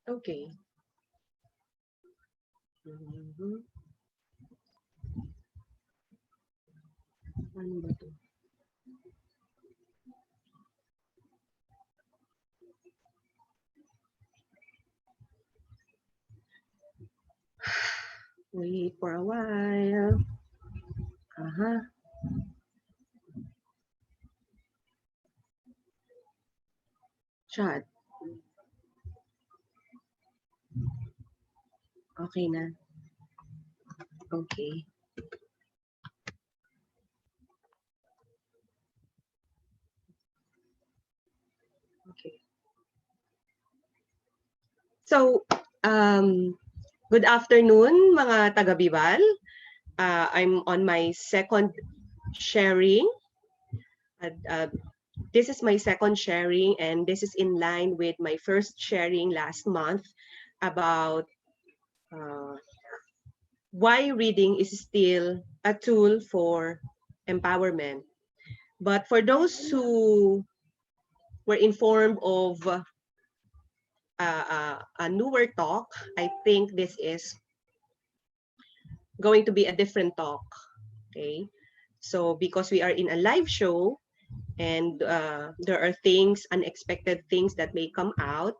Okay. Ano ba to? Wait for a while. Chat. Okay na. Okay. Okay. So, good afternoon, mga taga-Bibal. I'm on my second sharing. This is my second sharing, and this is in line with my first sharing last month about why reading is still a tool for empowerment. But for those who were informed of a newer talk, I think this is going to be a different talk. Okay, so because we are in a live show and there are things, unexpected things that may come out,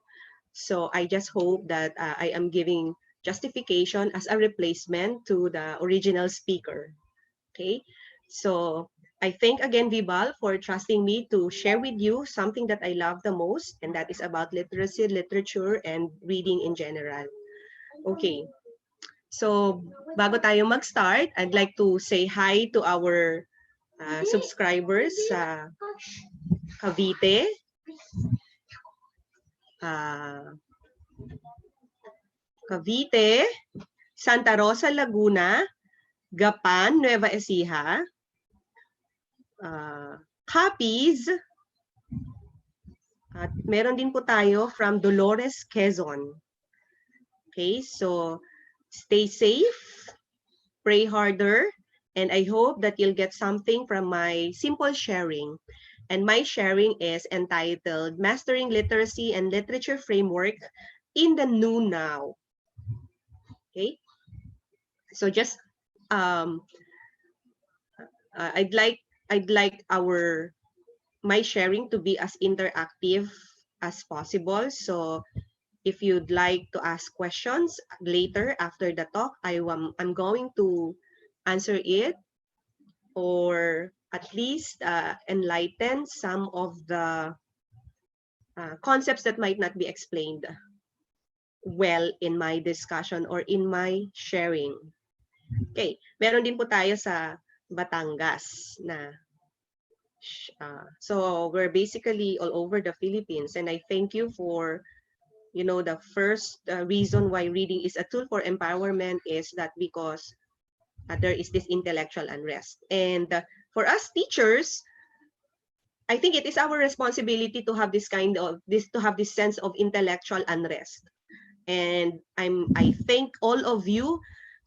so I just hope that I am giving justification as a replacement to the original speaker. Okay, so I thank again Vibal for trusting me to share with you something that I love the most, and that is about literacy, literature, and reading in general. Okay, so bago tayo mag-start, I'd like to say hi to our subscribers sa Cavite, Santa Rosa, Laguna, Gapan, Nueva Ecija, Capiz, at meron din po tayo from Dolores, Quezon. Okay, so stay safe, pray harder, and I hope that you'll get something from my simple sharing. And my sharing is entitled Mastering Literacy and Literature Framework in the New Now. Okay, so just I'd like my sharing to be as interactive as possible. So if you'd like to ask questions later after the talk, I'm going to answer it, or at least enlighten some of the concepts that might not be explained well in my discussion or in my sharing. Okay, meron din po tayo sa Batangas na so we're basically all over the Philippines, and I thank you for, you know, the first reason why reading is a tool for empowerment is that because there is this intellectual unrest. And for us teachers, I think it is our responsibility to have this sense of intellectual unrest. And I thank all of you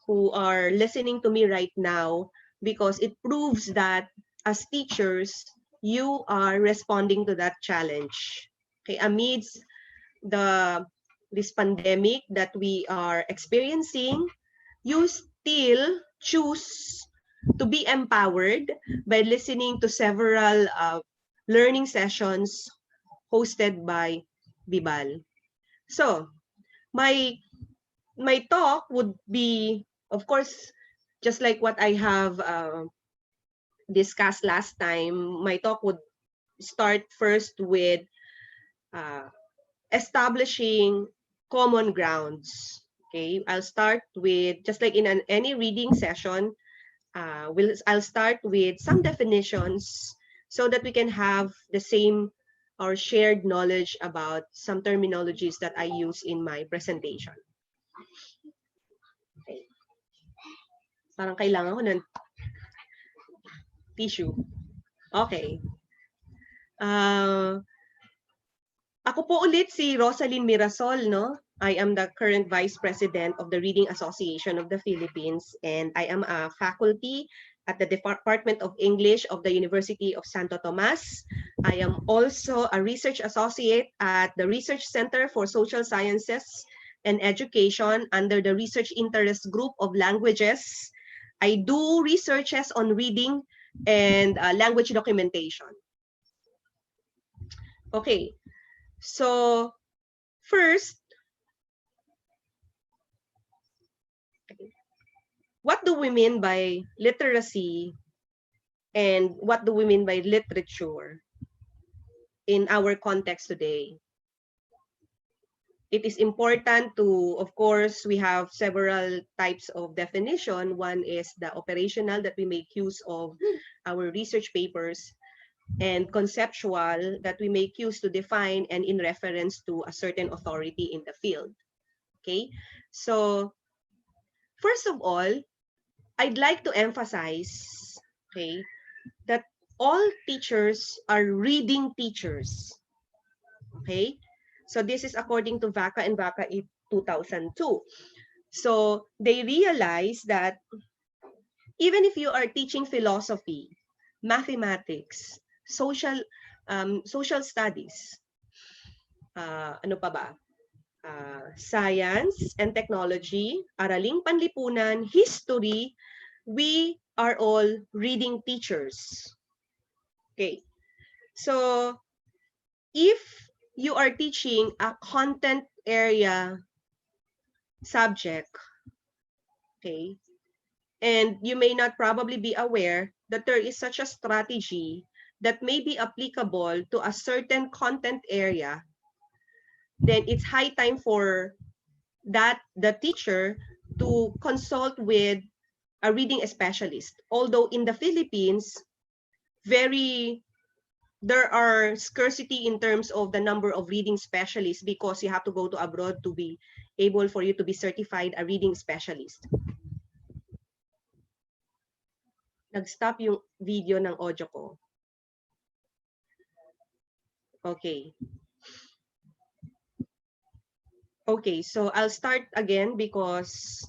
who are listening to me right now, because it proves that as teachers, you are responding to that challenge. Okay, amidst this pandemic that we are experiencing, you still choose to be empowered by listening to several learning sessions hosted by Bibal. So my talk would be, of course, just like what I have discussed last time. My talk would start first with establishing common grounds. Okay, I'll start with, just like in any reading session, I'll start with some definitions so that we can have the same or shared knowledge about some terminologies that I use in my presentation. Okay. Parang kailangan ko ng tissue. Okay. Ako po ulit si Rosalyn Mirasol, no? I am the current Vice President of the Reading Association of the Philippines, and I am a faculty at the Department of English of the University of Santo Tomas. I am also a research associate at the Research Center for Social Sciences and Education under the Research Interest Group of Languages. I do researches on reading and language documentation. Okay, so first, what do we mean by literacy and what do we mean by literature in our context today? It is important to, of course, we have several types of definition. One is the operational that we make use of our research papers, and conceptual that we make use to define and in reference to a certain authority in the field. Okay, so first of all, I'd like to emphasize, okay, that all teachers are reading teachers. Okay, so this is according to VACA and VACA 2002. So they realize that even if you are teaching philosophy, mathematics, social studies, ano pa ba? Science and technology, araling panlipunan, history, we are all reading teachers. Okay. So if you are teaching a content area subject, okay, and you may not probably be aware that there is such a strategy that may be applicable to a certain content area, then it's high time for the teacher to consult with a reading specialist. Although in the Philippines, there are scarcity in terms of the number of reading specialists because you have to go to abroad to be able for you to be certified a reading specialist. Nag-stop yung video ng audio ko. Okay. Okay, so I'll start again because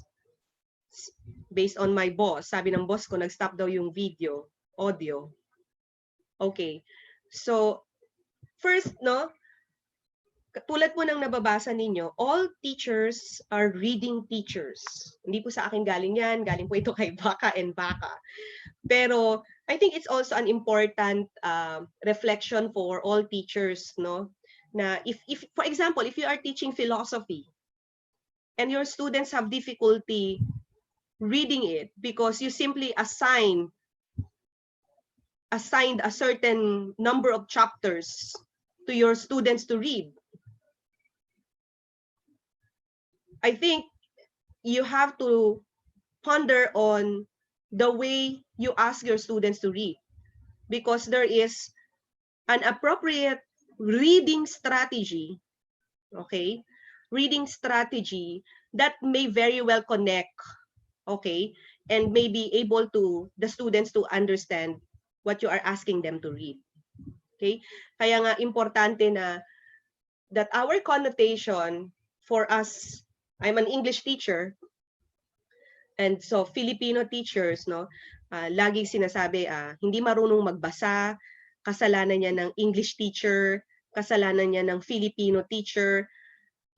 based on my boss, sabi ng boss ko, nag-stop daw yung video, audio. Okay. So, first, no, tulad po ng nababasa ninyo, all teachers are reading teachers. Hindi po sa akin galing yan, galing po ito kay Baka and Baka. Pero, I think it's also an important reflection for all teachers, no? Na if for example, if you are teaching philosophy and your students have difficulty reading it because you simply assigned a certain number of chapters to your students to read, I think you have to ponder on the way you ask your students to read, because there is an appropriate reading strategy, okay? Reading strategy that may very well connect, okay? And may be able to the students to understand what you are asking them to read. Okay? Kaya nga importante na that our connotation for us, I'm an English teacher, and so Filipino teachers, no, laging sinasabi, hindi marunong magbasa, kasalanan niya ng English teacher, kasalanan niya ng Filipino teacher,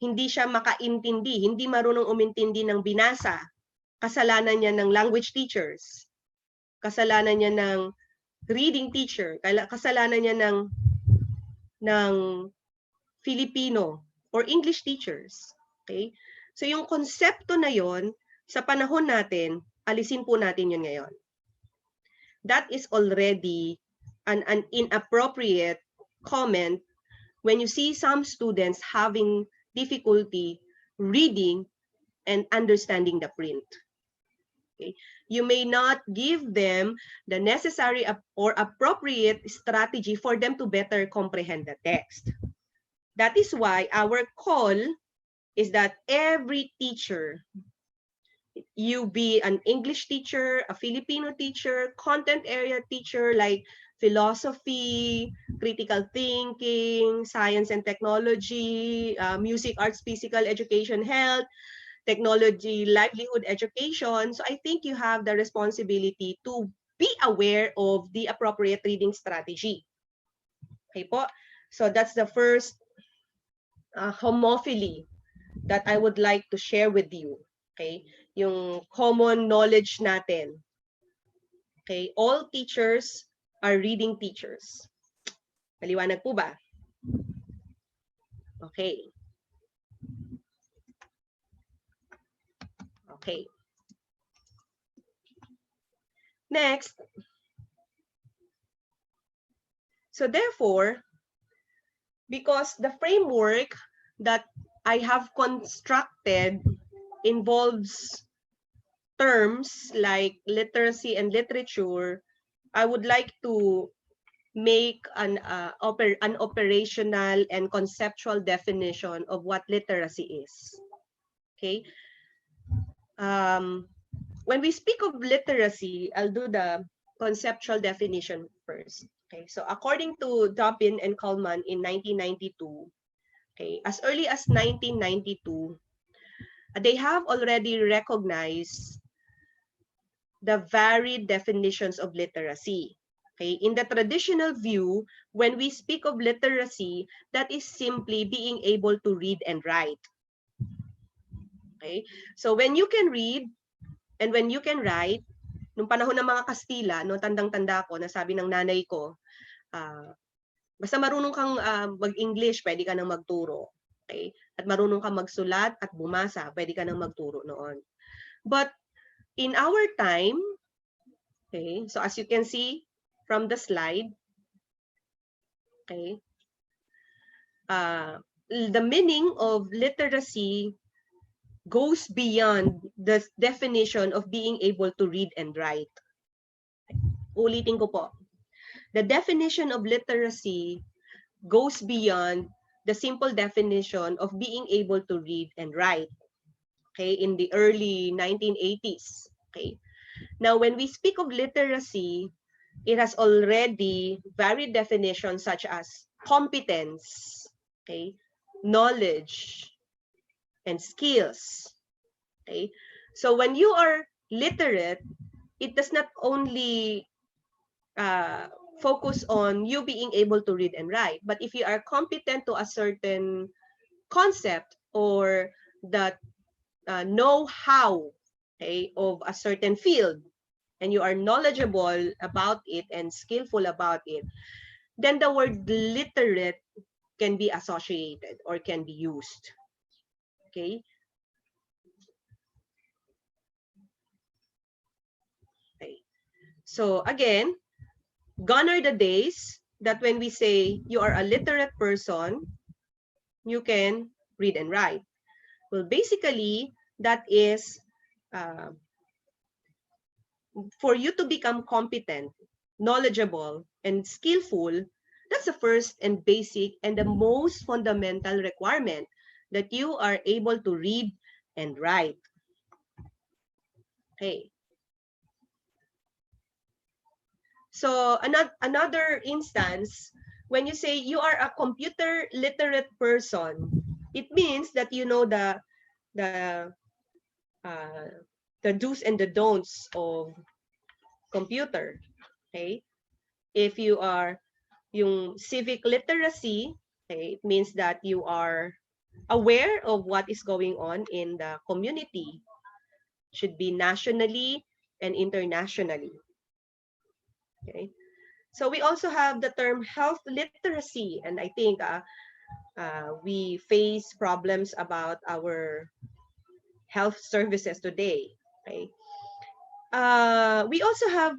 hindi siya makaintindi, hindi marunong umintindi ng binasa, kasalanan niya ng language teachers, kasalanan niya ng reading teacher, kasalanan niya ng Filipino or English teachers. Okay? So yung konsepto na yon sa panahon natin, alisin po natin yun ngayon. That is already an inappropriate comment when you see some students having difficulty reading and understanding the print. Okay. You may not give them the necessary or appropriate strategy for them to better comprehend the text. That is why our call is that every teacher, you be an English teacher, a Filipino teacher, content area teacher like philosophy, critical thinking, science and technology, music, arts, physical education, health, technology, livelihood education. So I think you have the responsibility to be aware of the appropriate reading strategy. Okay po? So that's the first homophily that I would like to share with you. Okay? Yung common knowledge natin. Okay? All teachers are reading teachers. Maliwanag po ba? Okay. Okay. Next. So therefore, because the framework that I have constructed involves terms like literacy and literature, I would like to make an operational and conceptual definition of what literacy is. Okay. When we speak of literacy, I'll do the conceptual definition first. Okay. So according to Dobbin and Coleman in 1992, okay, as early as 1992, they have already recognized the varied definitions of literacy. Okay, in the traditional view, when we speak of literacy, that is simply being able to read and write. Okay, so when you can read and when you can write, nung panahon ng mga Kastila, no, tandang-tanda ko, nasabi ng nanay ko, basta marunong kang mag-English, pwede ka nang magturo. Okay? At marunong kang magsulat at bumasa, pwede ka nang magturo noon. But in our time, okay, so as you can see from the slide, okay, the meaning of literacy goes beyond the definition of being able to read and write. Ulitin ko po. The definition of literacy goes beyond the simple definition of being able to read and write. Okay, in the early 1980s. Okay. Now, when we speak of literacy, it has already varied definitions such as competence, okay, knowledge, and skills. Okay, so when you are literate, it does not only focus on you being able to read and write, but if you are competent to a certain concept or that know-how, okay, of a certain field, and you are knowledgeable about it and skillful about it, then the word literate can be associated or can be used. Okay. Okay. So again, gone are the days that when we say you are a literate person, you can read and write. Well, basically, that is for you to become competent, knowledgeable, and skillful. That's the first and basic and the most fundamental requirement, that you are able to read and write. Okay. So another instance, when you say you are a computer literate person, it means that you know the do's and the don'ts of computer. Okay. If you are yung civic literacy, okay, it means that you are aware of what is going on in the community. Should be nationally and internationally. Okay. So we also have the term health literacy, and I think we face problems about our health services today. Okay. We also have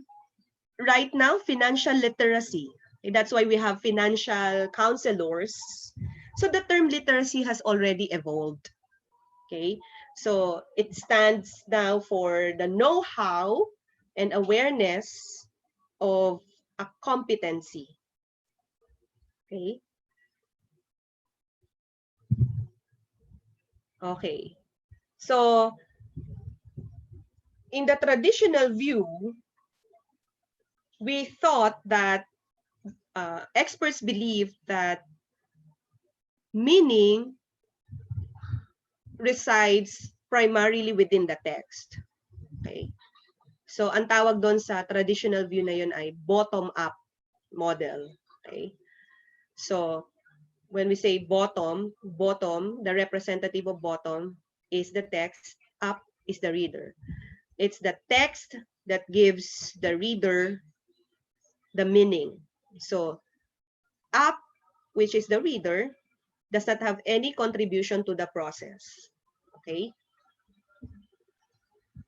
right now financial literacy. Okay, that's why we have financial counselors. So the term literacy has already evolved. Okay, so it stands now for the know-how and awareness of a competency. Okay. Okay. So in the traditional view, we thought that experts believe that meaning resides primarily within the text. Okay. So, ang tawag doon sa traditional view na yun ay bottom-up model. Okay? So, when we say bottom, the representative of bottom is the text, up is the reader. It's the text that gives the reader the meaning. So, up, which is the reader, does not have any contribution to the process. Okay?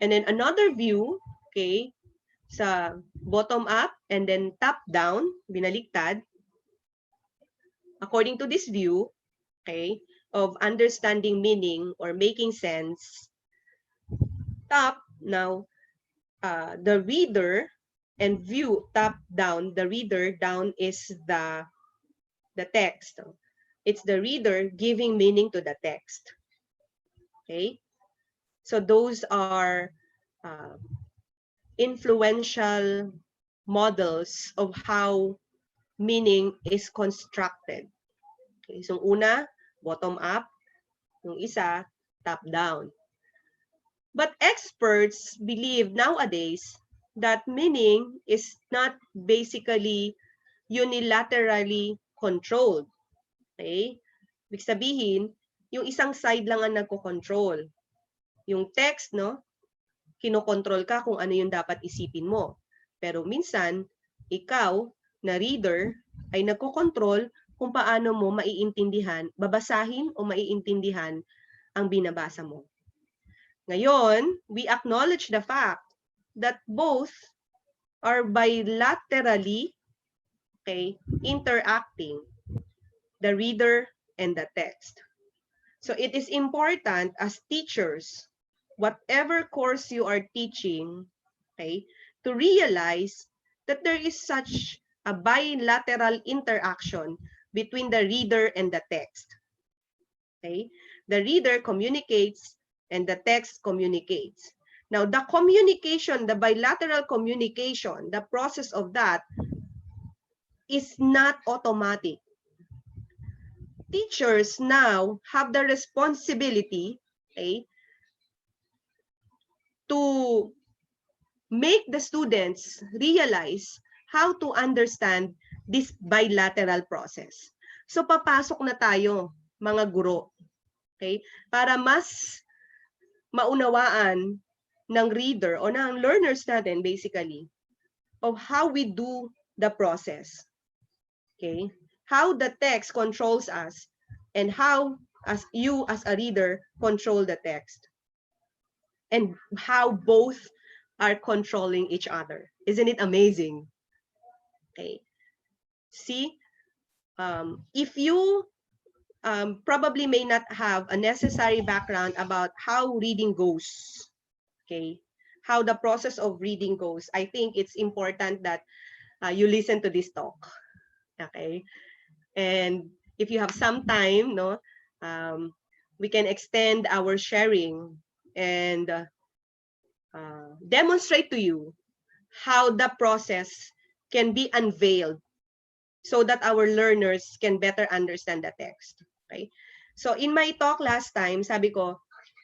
And then another view, okay, sa bottom up and then top down, binaliktad, according to this view, okay, of understanding meaning or making sense, top, now, the reader, and view top down, the reader, down is the text. It's the reader giving meaning to the text. Okay? So those are influential models of how meaning is constructed. Okay? So una, bottom up, yung isa, top down. But experts believe nowadays that meaning is not basically unilaterally controlled. Okay? Ibig sabihin, yung isang side lang ang nagko-control. Yung text, no, kinokontrol ka kung ano yung dapat isipin mo. Pero minsan, ikaw na reader ay nagko-control kung paano mo maiintindihan, babasahin o maiintindihan ang binabasa mo. Ngayon, we acknowledge the fact that both are bilaterally, okay, interacting, the reader and the text. So it is important as teachers, whatever course you are teaching, okay, to realize that there is such a bilateral interaction between the reader and the text. Okay? The reader communicates and the text communicates. Now, the communication, the bilateral communication, the process of that is not automatic. Teachers now have the responsibility, okay, to make the students realize how to understand this bilateral process. So papasok na tayo, mga guro, okay, para mas maunawaan ng reader o ng learners natin basically of how we do the process. Okay? How the text controls us and how as you as a reader control the text. And how both are controlling each other. Isn't it amazing? Okay. See, if you probably may not have a necessary background about how reading goes, okay, how the process of reading goes, I think it's important that you listen to this talk, okay? And if you have some time, no, we can extend our sharing and demonstrate to you how the process can be unveiled so that our learners can better understand the text. Okay? So in my talk last time, sabi ko,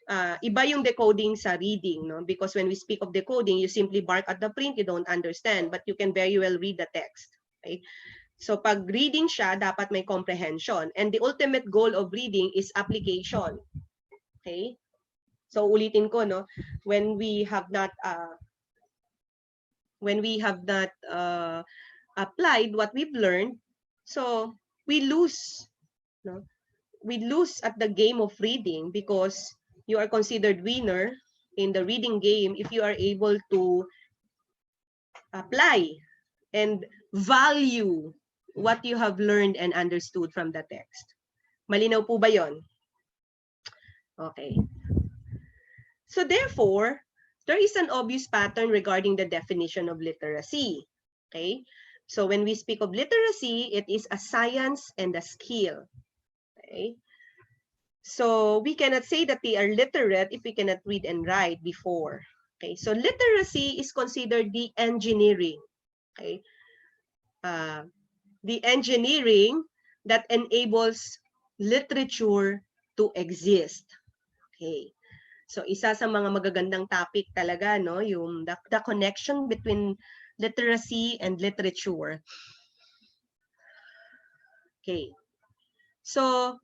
iba yung decoding sa reading, no? Because when we speak of decoding, you simply bark at the print, you don't understand, but you can very well read the text. Okay? So pag reading siya, dapat may comprehension. And the ultimate goal of reading is application. Okay? So ulitin ko, no, when we have not applied what we've learned, so we lose, no? We lose at the game of reading because you are considered winner in the reading game if you are able to apply and value what you have learned and understood from the text. Malinaw po ba yon? Okay. So therefore, there is an obvious pattern regarding the definition of literacy. Okay? So when we speak of literacy, it is a science and a skill. Okay? So we cannot say that they are literate if we cannot read and write before. Okay? So literacy is considered the engineering. Okay? The engineering that enables literature to exist. Okay? So isa sa mga magagandang topic talaga, no, yung the connection between literacy and literature. Okay. So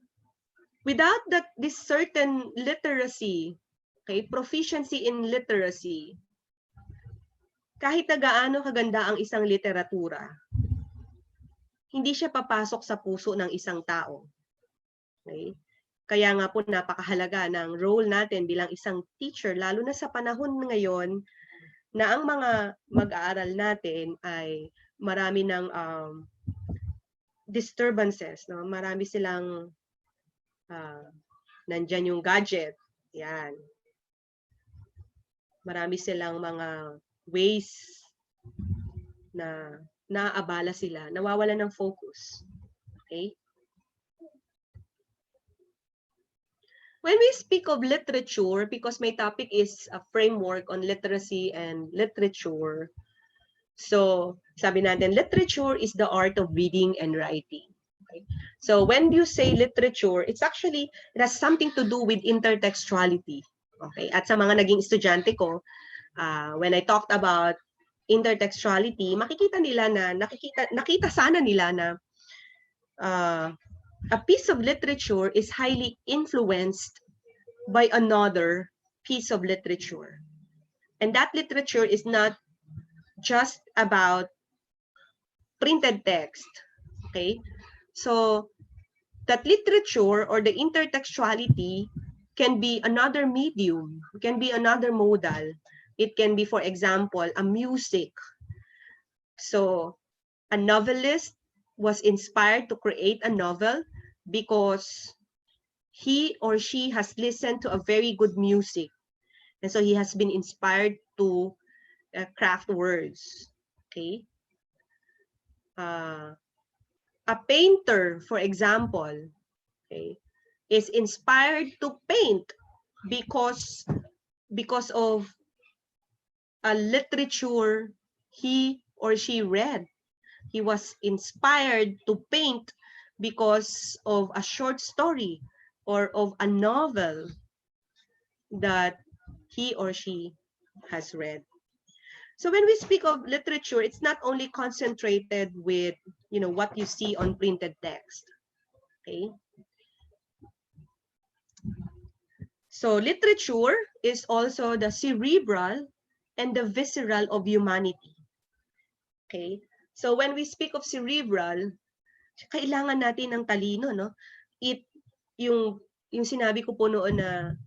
without this certain literacy, okay, proficiency in literacy, kahit na gaano kaganda ang isang literatura, hindi siya papasok sa puso ng isang tao. Okay? Kaya nga po napakahalaga ng role natin bilang isang teacher, lalo na sa panahon ngayon na ang mga mag-aaral natin ay marami ng disturbances, no? Marami silang nandyan yung gadget, yan. Marami silang mga ways na naaabala sila, nawawala ng focus. Okay? When we speak of literature, because my topic is a framework on literacy and literature, so sabi natin, literature is the art of reading and writing. Okay? So when you say literature, it has something to do with intertextuality. Okay? At sa mga naging estudyante ko, when I talked about intertextuality, makikita nila na, nakita sana nila na a piece of literature is highly influenced by another piece of literature. And that literature is not just about printed text. Okay? So that literature or the intertextuality can be another medium, can be another modal. It can be, for example, a music. So a novelist was inspired to create a novel because he or she has listened to a very good music. And so he has been inspired to craft words. Okay. A painter, for example, okay, is inspired to paint because of a literature he or she read. He was inspired to paint because of a short story or of a novel that he or she has read. So when we speak of literature, it's not only concentrated with, what you see on printed text. Okay. So literature is also the cerebral and the visceral of humanity. Okay. So when we speak of cerebral, kailangan natin ng talino, no? Yung sinabi ko po noon na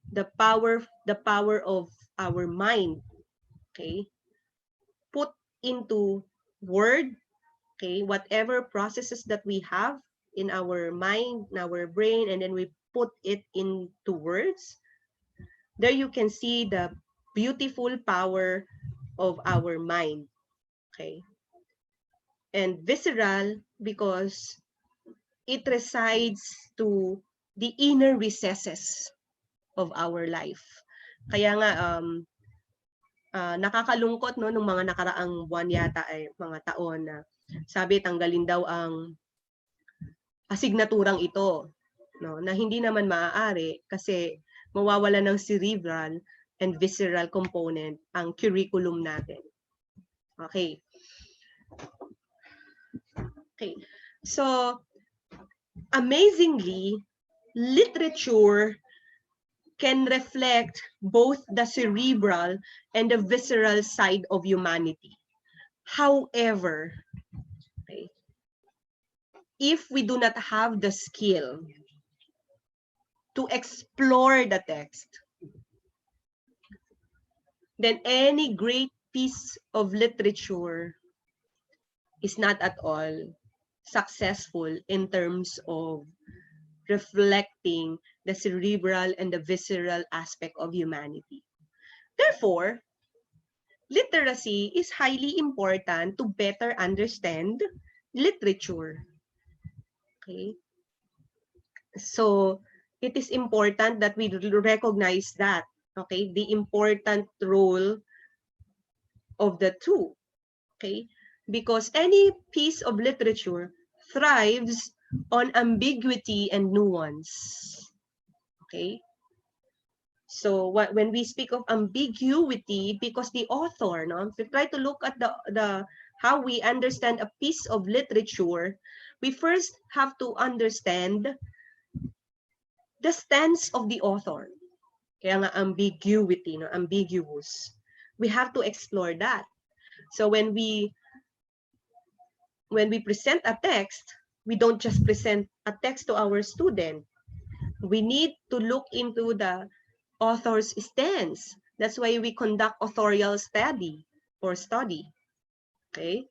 the power of our mind, okay, put into word, okay, whatever processes that we have in our mind, in our brain, and then we put it into words. There you can see the beautiful power of our mind, okay. And visceral because it resides to the inner recesses of our life. Kaya nga nakakalungkot, no, nung mga nakaraang buwan yata ay mga taon na sabi tanggalin daw ang asignaturang ito, no, na hindi naman maaari kasi mawawala ng cerebral and visceral component ang curriculum natin. Okay. Okay. So amazingly, literature can reflect both the cerebral and the visceral side of humanity. However, okay, if we do not have the skill to explore the text, then any great piece of literature is not at all successful in terms of reflecting the cerebral and the visceral aspect of humanity. Therefore, literacy is highly important to better understand literature. Okay? So, it is important that we recognize that, okay, the important role of the two, okay? Because any piece of literature thrives on ambiguity and nuance, okay? So when we speak of ambiguity, because the author, no, if we try to look at the how we understand a piece of literature, we first have to understand the stance of the author. Kaya nga ambiguity, no, ambiguous. We have to explore that. So when we present a text, we don't just present a text to our student. We need to look into the author's stance. That's why we conduct authorial study or study. Okay?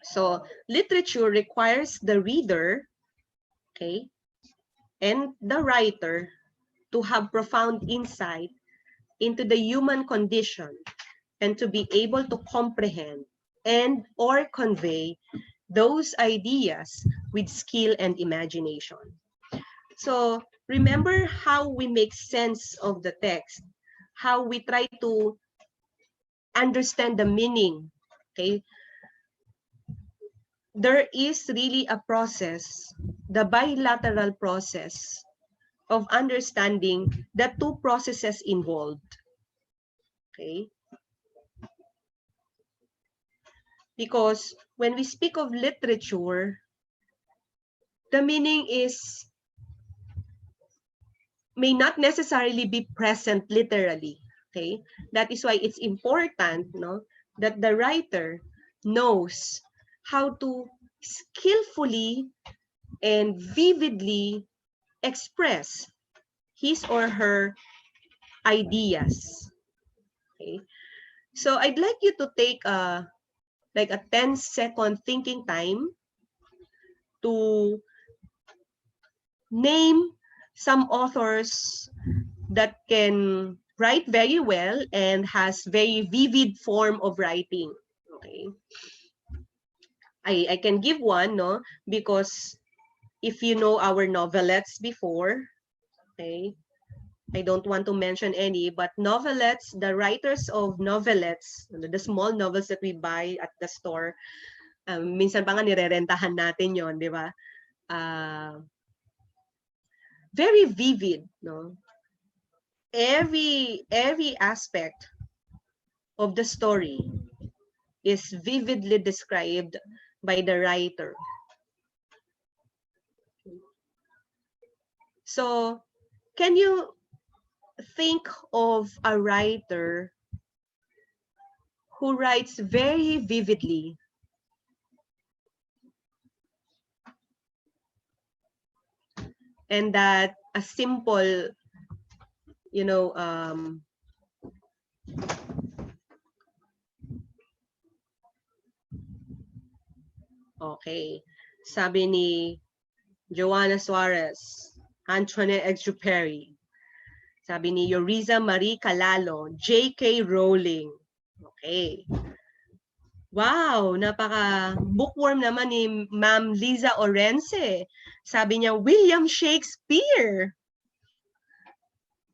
So literature requires the reader, okay, and the writer to have profound insight into the human condition and to be able to comprehend and or convey those ideas with skill and imagination. So remember how we make sense of the text, how we try to understand the meaning. Okay, there is really a process, the bilateral process of understanding the two processes involved. Okay, because when we speak of literature, the meaning is may not necessarily be present literally. Okay, that is why it's important, no, that the writer knows how to skillfully and vividly express his or her ideas. Okay, so I'd like you to take like a 10-second thinking time to name some authors that can write very well and has very vivid form of writing. Okay, I can give one, no, because if you know our novelettes before, okay, I don't want to mention any, but novelettes, the writers of novelettes, the small novels that we buy at the store, minsan pa nga nirerentahan natin yon, di ba? Very vivid, no? Every aspect of the story is vividly described by the writer. So, can you think of a writer who writes very vividly and that a simple, you know, okay, sabi ni Joanna Suarez, Antoine Exupéry, sabi ni Yoriza Marie Calalo, J.K. Rowling. Okay. Wow, napaka bookworm naman ni Ma'am Liza Orense. Sabi niya, William Shakespeare.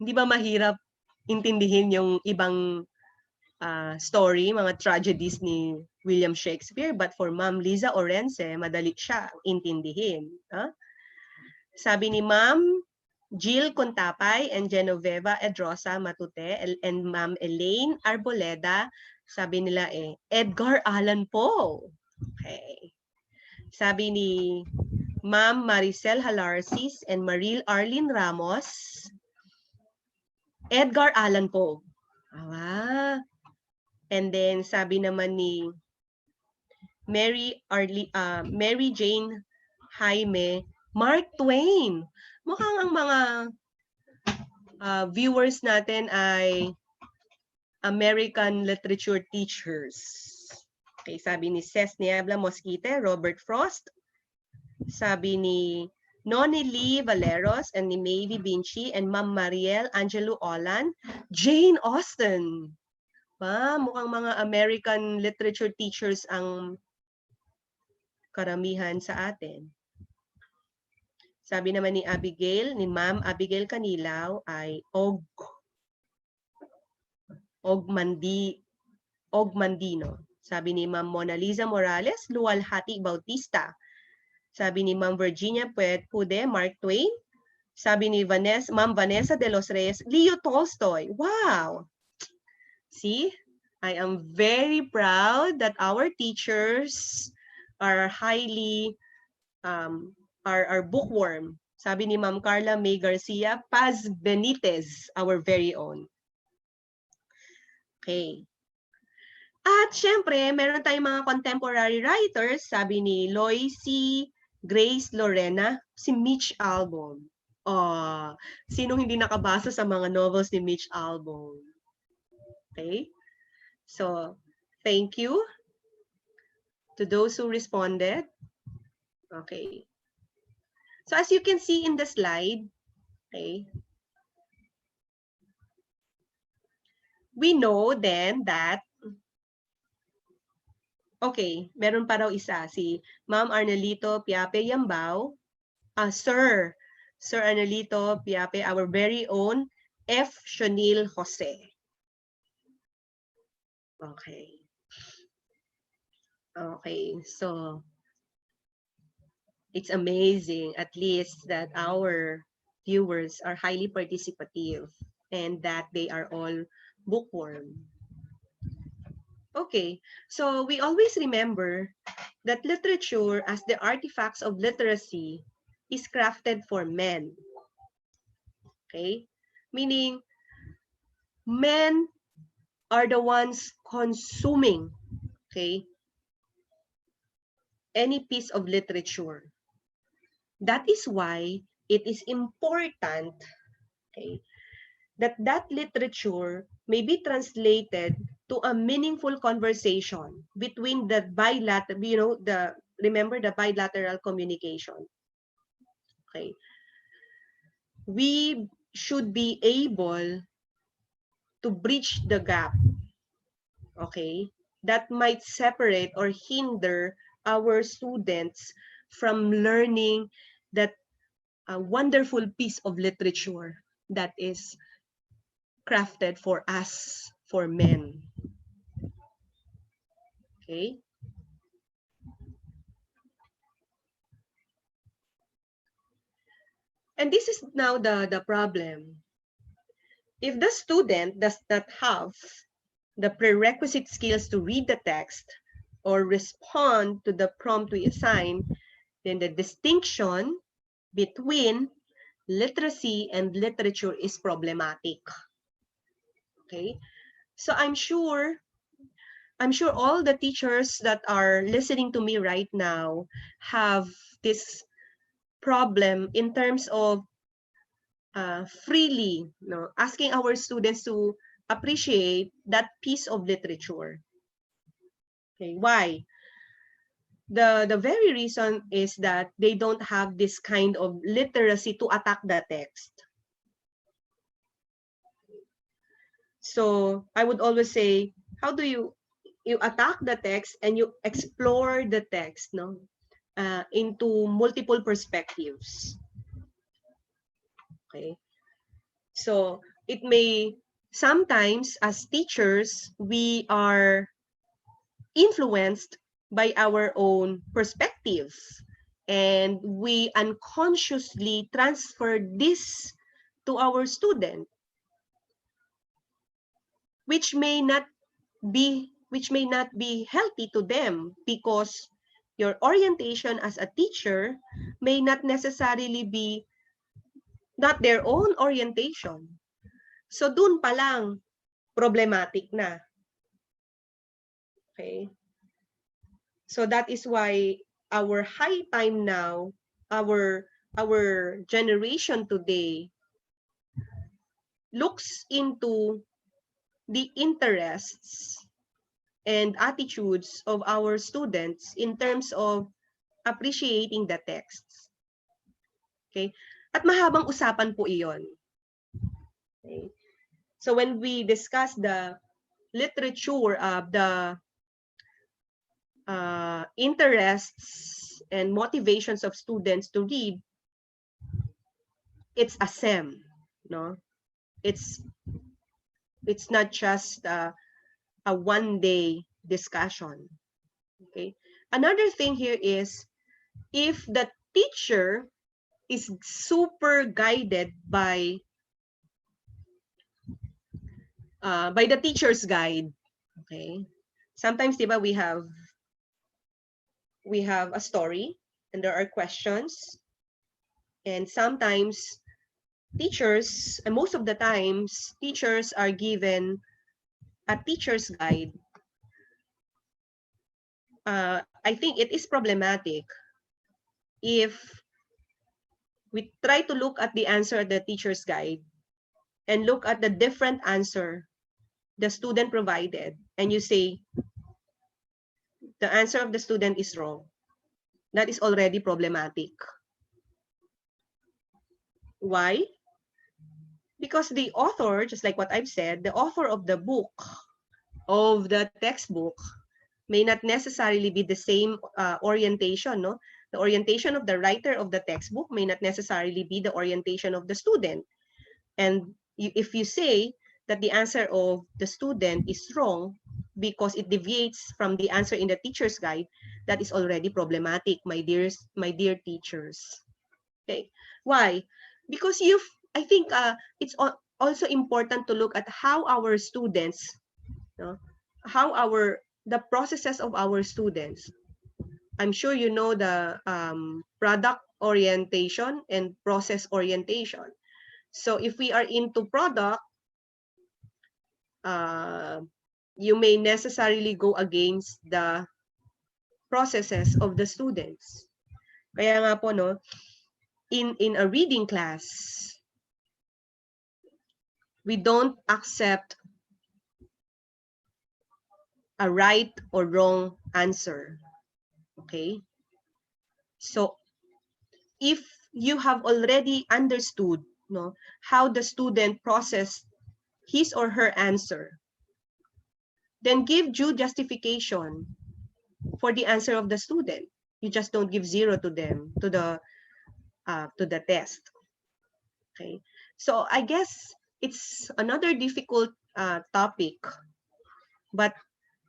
Hindi ba mahirap intindihin yung ibang story, mga tragedies ni William Shakespeare? But for Ma'am Liza Orense, madali siya intindihin. Huh? Sabi ni Ma'am Jill Contapay and Genoveva Edrosa Matute and Ma'am Elaine Arboleda, sabi nila Edgar Allan Poe. Okay. Sabi ni Ma'am Maricel Halarcis and Maril Arlene Ramos, Edgar Allan Poe. And then sabi naman ni Mary Jane Jaime, Mark Twain. Mukhang ang mga viewers natin ay American literature teachers. Okay, sabi ni Ces Niebla Mosquite, Robert Frost. Sabi ni Noni Lee Valeros and ni Maybe Vinci and Ma'am Mariel Angelo Olan, Jane Austen. Mukhang mga American literature teachers ang karamihan sa atin. Sabi naman ni Ma'am Abigail Canilaw ay Ogmandino. Sabi ni Ma'am Mona Lisa Morales, Luwalhati Bautista. Sabi ni Ma'am Virginia Puede, Mark Twain. Sabi ni Ma'am Vanessa de los Reyes, Leo Tolstoy. Wow! See, I am very proud that our teachers are highly, are bookworm. Sabi ni Ma'am Carla May Garcia, Paz Benitez, our very own. Okay. At syempre, meron tayong mga contemporary writers, sabi ni Loisy Grace Lorena, si Mitch Albom. Sinong hindi nakabasa sa mga novels ni Mitch Albom? Okay? So, thank you to those who responded. Okay. So, as you can see in the slide, okay, we know then that, okay, meron pa raw isa, si Ma'am Arnelito Piape Yambao, Sir Arnelito Piape, our very own F. Shonil Jose. Okay. Okay, so it's amazing at least that our viewers are highly participative and that they are all bookworm. Okay, so we always remember that literature as the artifacts of literacy is crafted for men. Okay, meaning men are the ones consuming, okay, any piece of literature. That is why it is important, okay, that literature may be translated to a meaningful conversation between the bilateral, remember the bilateral communication. Okay. We should be able to bridge the gap, okay, that might separate or hinder our students from learning that wonderful piece of literature that is crafted for us, for men. Okay? And this is now the problem. If the student does not have the prerequisite skills to read the text or respond to the prompt we assign, then the distinction between literacy and literature is problematic. Okay? So I'm sure all the teachers that are listening to me right now have this problem in terms of freely asking our students to appreciate that piece of literature. Okay, why? The very reason is that they don't have this kind of literacy to attack the text. So I would always say, how do you attack the text and you explore the text, into multiple perspectives. Okay, so it may sometimes as teachers we are influenced by our own perspectives and we unconsciously transfer this to our student, which may not be healthy to them, because your orientation as a teacher may not necessarily be not their own orientation. So dun pa lang problematic na. Okay? So that is why our high time now, our generation today looks into the interests and attitudes of our students in terms of appreciating the texts. Okay? At mahabang usapan po iyon. Okay? So when we discuss the literature of the interests and motivations of students to read, it's a SEM, no? It's not just a one-day discussion. Okay. Another thing here is if the teacher is super guided by the teacher's guide. Okay. Sometimes, diba, we have a story and there are questions, and sometimes teachers, and most of the times teachers are given a teacher's guide. I think it is problematic if we try to look at the answer at the teacher's guide and look at the different answer the student provided, and you say the answer of the student is wrong. That is already problematic. Why? Because the author, just like what I've said, the author of the book, of the textbook, may not necessarily be the same orientation, no? The orientation of the writer of the textbook may not necessarily be the orientation of the student. And if you say that the answer of the student is wrong because it deviates from the answer in the teacher's guide, that is already problematic, my dear teachers. Okay, why? Because I think it's also important to look at how our students, no, how the processes of our students. I'm sure you know the product orientation and process orientation. So if we are into product, you may necessarily go against the processes of the students. Kaya nga po, no, in a reading class, we don't accept a right or wrong answer. Okay? So if you have already understood, no, how the student processed his or her answer, then give due justification for the answer of the student. You just don't give zero to them, to the test. Okay, so I guess it's another difficult topic, but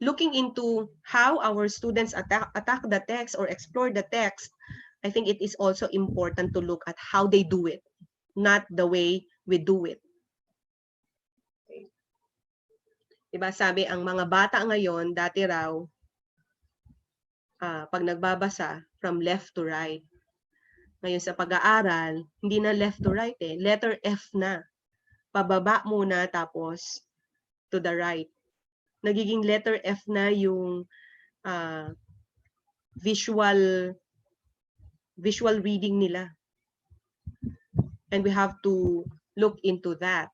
looking into how our students attack the text or explore the text, I think it is also important to look at how they do it, not the way we do it. Okay. Diba, sabi ang mga bata ngayon, dati raw, pag nagbabasa, from left to right. Ngayon sa pag-aaral, hindi na left to right eh. Letter F na. Pababa muna tapos to the right. Nagiging letter F na yung visual reading nila. And we have to look into that.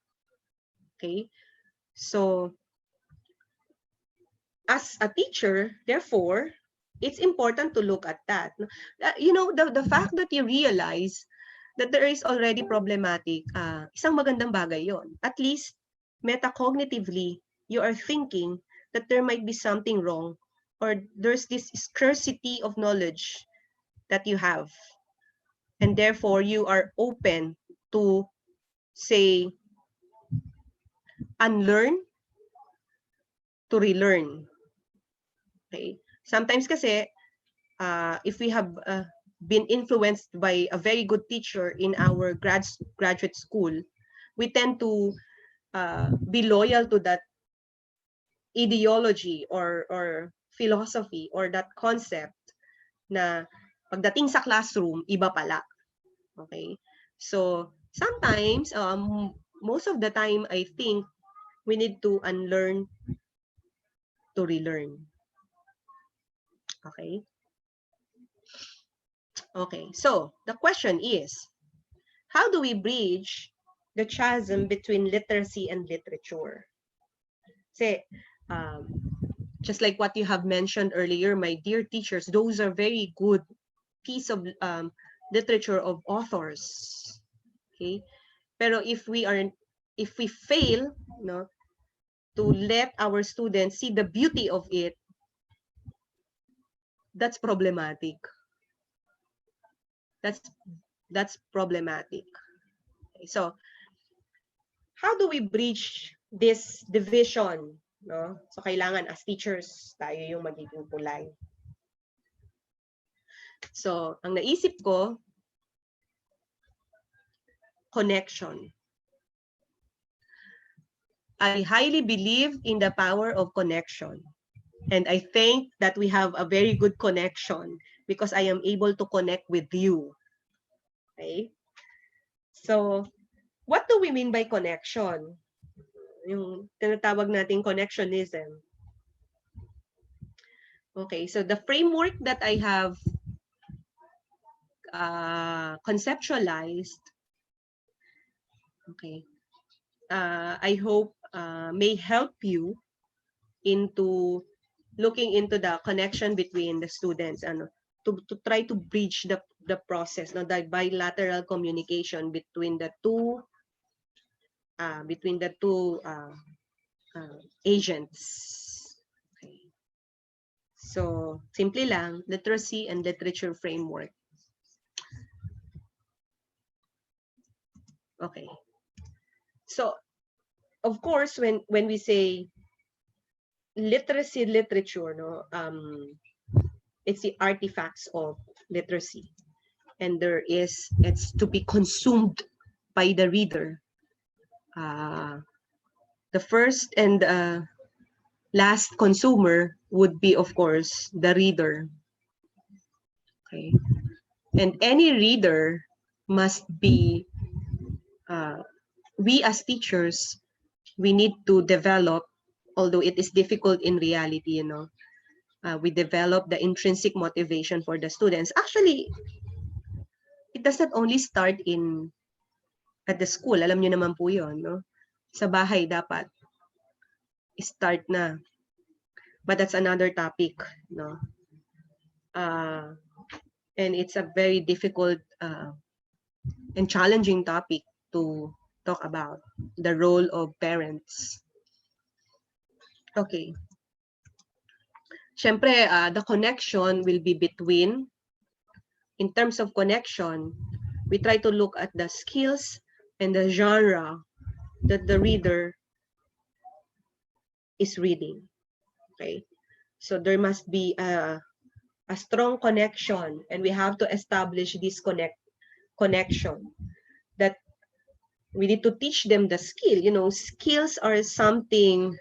Okay? So, as a teacher, therefore, it's important to look at that. You know, the fact that you realize that there is already problematic, isang magandang bagay yon. At least, metacognitively, you are thinking that there might be something wrong or there's this scarcity of knowledge that you have. And therefore, you are open to, say, unlearn to relearn. Okay? Sometimes kasi, if we have been influenced by a very good teacher in our graduate school, we tend to be loyal to that ideology or philosophy or that concept na pagdating sa classroom, iba pala. Okay? So, sometimes, most of the time, I think we need to unlearn to relearn. Okay? Okay, so the question is, how do we bridge the chasm between literacy and literature? Say, just like what you have mentioned earlier, my dear teachers, those are very good piece of literature of authors. Okay, pero if we fail, no, to let our students see the beauty of it, that's problematic. That's problematic. Okay, so how do we bridge this division, no? So kailangan as teachers tayo yung magiging tulay. So ang naisip ko, connection. I highly believe in the power of connection. And I think that we have a very good connection because I am able to connect with you. Okay? So, what do we mean by connection? Yung tinatawag nating connectionism. Okay, so the framework that I have conceptualized, okay, I hope may help you into looking into the connection between the students and to try to bridge the process, no, the bilateral communication between the two agents. Okay. So, simply lang, literacy and literature framework. Okay. So, of course, when we say literacy literature, no, it's the artifacts of literacy, and it's to be consumed by the reader. The first and last consumer would be, of course, the reader. Okay, and any reader must be. We as teachers, we need to develop, although it is difficult in reality, we develop the intrinsic motivation for the students. Actually, it does not only start at the school. Alam niyo naman po yun, no? Sa bahay dapat start na. But that's another topic, no? And it's a very difficult and challenging topic to talk about, the role of parents. Okay. Siyempre, the connection will be between, in terms of connection, we try to look at the skills and the genre that the reader is reading. Okay. So there must be a strong connection, and we have to establish this connection, that we need to teach them the skill. Skills are something,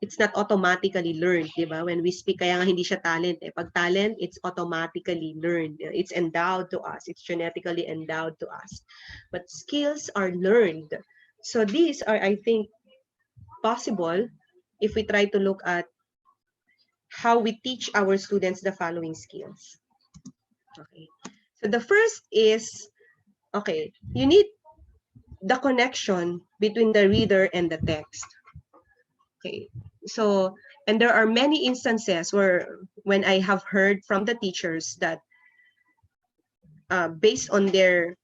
it's not automatically learned, di ba? When we speak, kaya nga hindi siya talent. Pag talent, it's automatically learned. It's endowed to us. It's genetically endowed to us. But skills are learned. So these are, I think, possible if we try to look at how we teach our students the following skills. Okay. So the first is, okay, you need the connection between the reader and the text. Okay. So, and there are many instances when I have heard from the teachers that based on their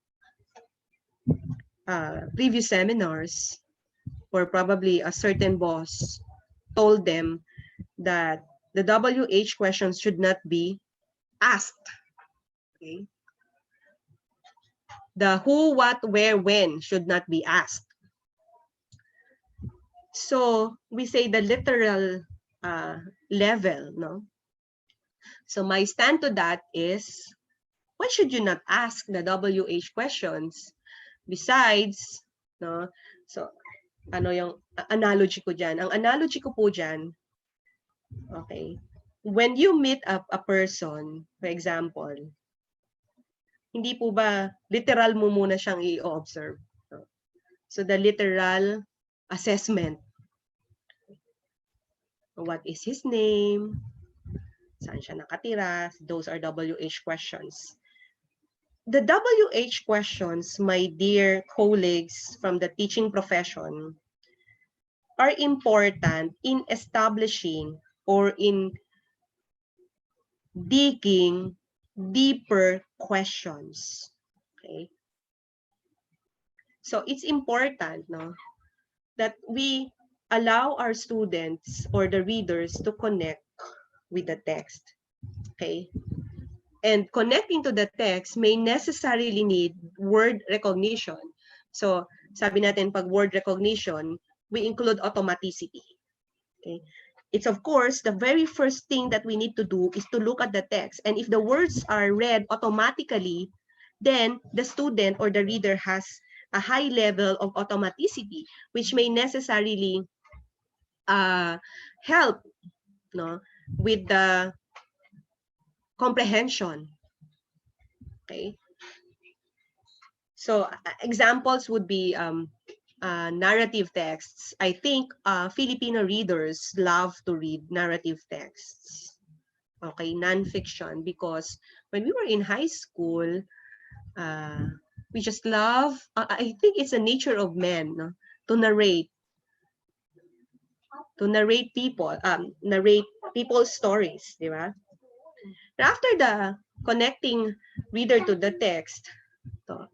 previous seminars, or probably a certain boss told them that the WH questions should not be asked. Okay. The who, what, where, when should not be asked. So we say the literal level, no? So my stand to that is, why should you not ask the WH questions? Besides, no? So ano yung analogy ko dyan? Ang analogy ko po dyan, okay, when you meet a person, for example, hindi po ba literal mo muna siyang i-observe? So the literal assessment. What is his name? Saan siya nakatira? Those are WH questions. The WH questions, my dear colleagues from the teaching profession, are important in establishing or in digging deeper questions. Okay. So it's important, no, that we allow our students or the readers to connect with the text. Okay. And connecting to the text may necessarily need word recognition. So sabi natin, pag word recognition, we include automaticity. Okay. It's of course the very first thing that we need to do is to look at the text. And if the words are read automatically, then the student or the reader has a high level of automaticity, which may necessarily help, no, with the comprehension. Okay. So examples would be narrative texts. I think Filipino readers love to read narrative texts. Okay, nonfiction, because when we were in high school, we just love, I think it's a nature of men, no? To narrate people's stories, di ba? After the connecting reader to the text, to,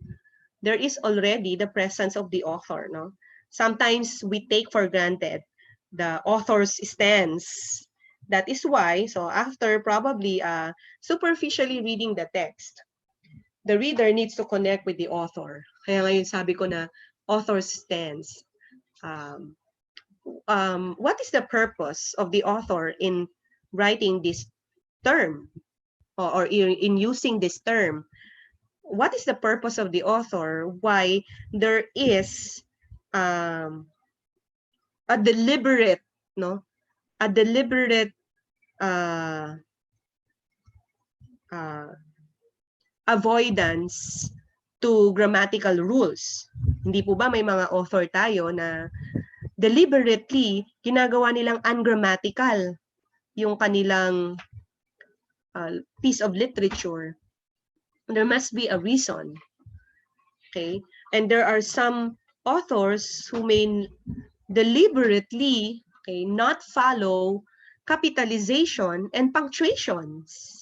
there is already the presence of the author, no? Sometimes we take for granted the author's stance. That is why, so after probably superficially reading the text, the reader needs to connect with the author. Kaya ngayon sabi ko na author's stance. What is the purpose of the author in writing this term, or in using this term? What is the purpose of the author? Why there is a deliberate, no, a deliberate avoidance to grammatical rules. Hindi po ba may mga author tayo na deliberately ginagawa nilang ungrammatical yung kanilang piece of literature? There must be a reason. Okay? And there are some authors who may deliberately, okay, not follow capitalization and punctuations.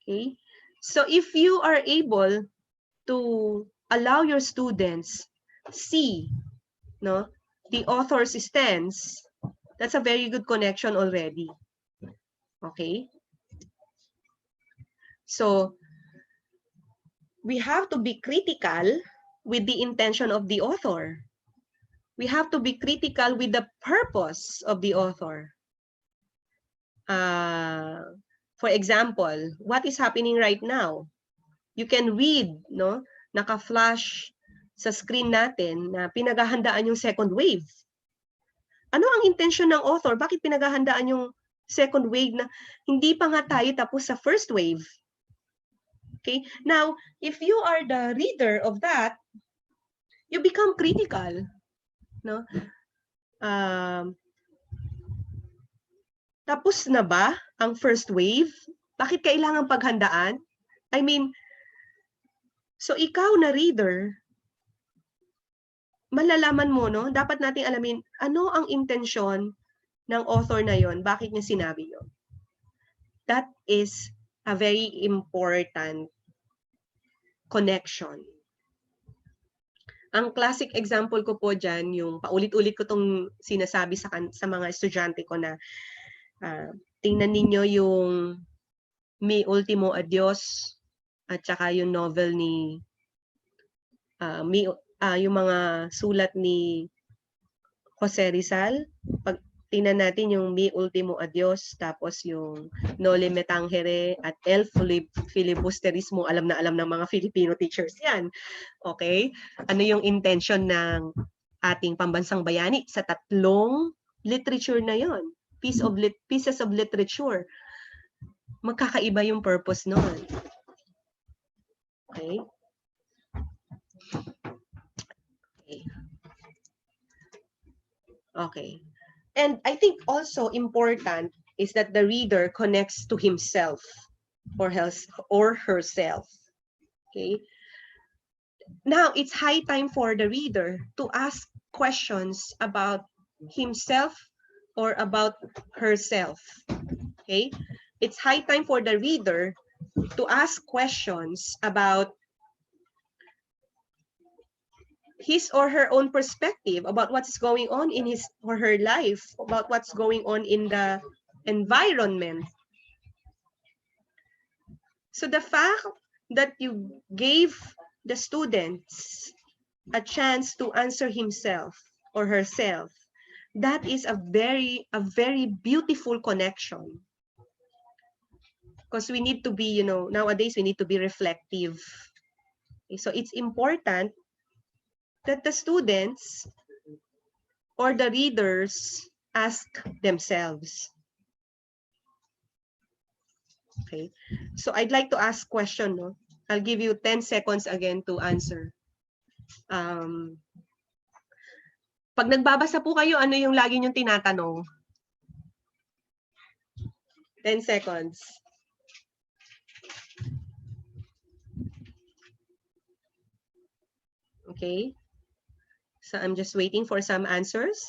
Okay? So if you are able to allow your students see, no, the author's stance, that's a very good connection already. Okay? So we have to be critical with the intention of the author. We have to be critical with the purpose of the author. For example, what is happening right now? You can read, no? Naka-flash sa screen natin na pinaghahandaan yung second wave. Ano ang intention ng author? Bakit pinaghahandaan yung second wave na hindi pa nga tayo tapos sa first wave? Okay? Now, if you are the reader of that, you become critical, no? Tapos na ba ang first wave? Bakit kailangan paghandaan? I mean, so ikaw na reader, malalaman mo, no? Dapat nating alamin ano ang intensyon ng author na yon, bakit niya sinabi yon. That is a very important connection. Ang classic example ko po dyan, yung paulit-ulit ko itong sinasabi sa mga estudyante ko na tingnan ninyo yung Mi Ultimo Adios at saka yung novel ni yung mga sulat ni Jose Rizal. Pag tingnan natin yung Mi Ultimo Adios, tapos yung Noli Me Tangere at El Filibusterismo, alam na alam ng mga Filipino teachers yan. Okay? Ano yung intention ng ating pambansang bayani sa tatlong literature na yon? Pieces of literature. Magkakaiba yung purpose nun. Okay? Okay. And I think also important is that the reader connects to himself or herself. Okay. Now it's high time for the reader to ask questions about himself or about herself. Okay. It's high time for the reader to ask questions about his or her own perspective about what's going on in his or her life, about what's going on in the environment. So the fact that you gave the students a chance to answer himself or herself, that is a very beautiful connection. Because we need to be, nowadays we need to be reflective. Okay, so it's important that the students or the readers ask themselves. Okay, so I'd like to ask question. No? I'll give you 10 seconds again to answer. Pag nagbabasa po kayo, ano yung lagi niyong tinatanong? 10 seconds. Okay. So I'm just waiting for some answers.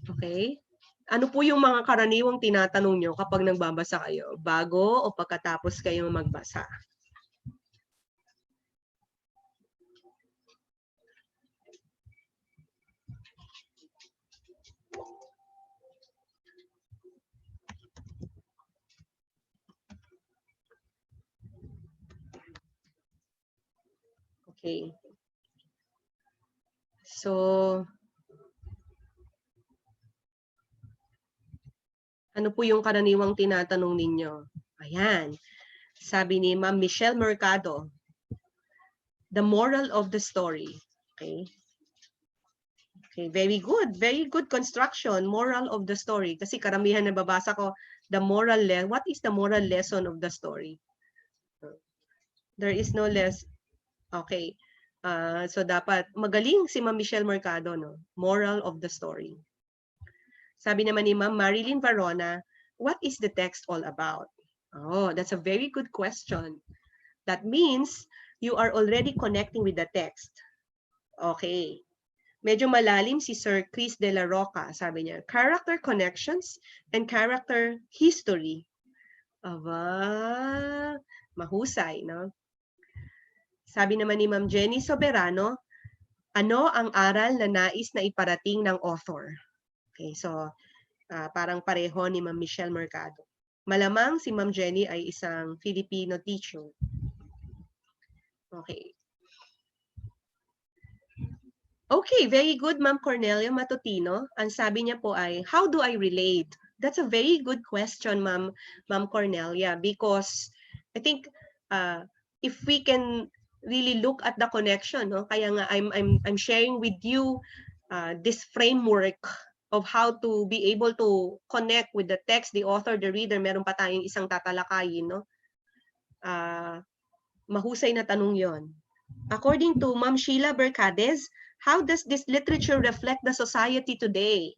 Okay. Ano po yung mga karaniwang tinatanong nyo kapag nagbabasa kayo? Bago o pagkatapos kayong magbasa? Okay. So, ano po yung karaniwang tinatanong ninyo? Ayan. Sabi ni Ma'am Michelle Mercado, the moral of the story. Okay. Okay, very good. Very good construction. Moral of the story. Kasi karamihan na babasa ko, what is the moral lesson of the story? There is no less. Okay. So dapat magaling si Ma'am Michelle Mercado, no? Moral of the story. Sabi naman ni Ma'am Marilyn Varona, what is the text all about? Oh, that's a very good question. That means you are already connecting with the text. Okay. Medyo malalim si Sir Chris de la Roca, sabi niya, character connections and character history. Aba, mahusay, no? Sabi naman ni Ma'am Jenny Soberano, ano ang aral na nais na iparating ng author? Okay, so parang pareho ni Ma'am Michelle Mercado. Malamang si Ma'am Jenny ay isang Filipino teacher. Okay. Okay, very good, Ma'am Cornelia Matutino. Ang sabi niya po ay, how do I relate? That's a very good question, Ma'am Cornelia, because I think if we can really look at the connection, no? Kaya nga I'm sharing with you this framework of how to be able to connect with the text, the author, the reader. Meron pa tayong isang tatalakayin, no? Mahusay na tanong 'yon. According to Ma'am Sheila Bercades, how does this literature reflect the society today?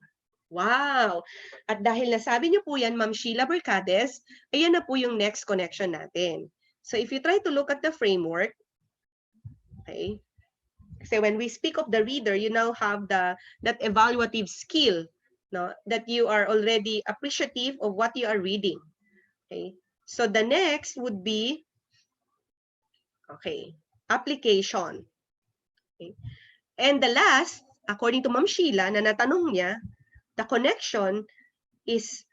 Wow! At dahil nasabi niyo po yan, Ma'am Sheila Bercades, ayan na po yung next connection natin. So if you try to look at the framework, okay, so when we speak of the reader, you now have that evaluative skill, no, that you are already appreciative of what you are reading. Okay, so the next would be, okay, application. Okay. And the last, according to Ma'am Sheila, na natanong niya, the connection is,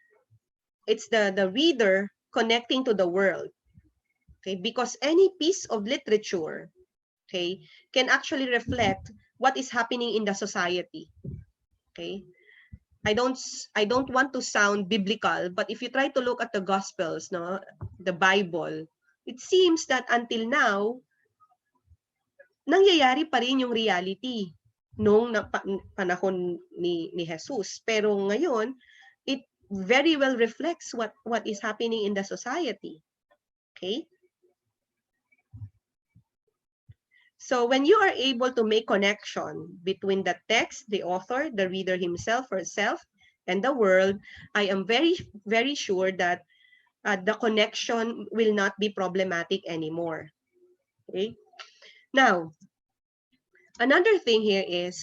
it's the reader connecting to the world. Okay, because any piece of literature, okay, can actually reflect what is happening in the society. Okay, I don't want to sound biblical, but if you try to look at the Gospels, no, the Bible, it seems that until now, nangyayari pa rin yung reality nung panahon ni Jesus. Pero ngayon, it very well reflects what is happening in the society. Okay? So when you are able to make connection between the text, the author, the reader himself or herself, and the world, I am very, very sure that the connection will not be problematic anymore. Okay? Now, another thing here is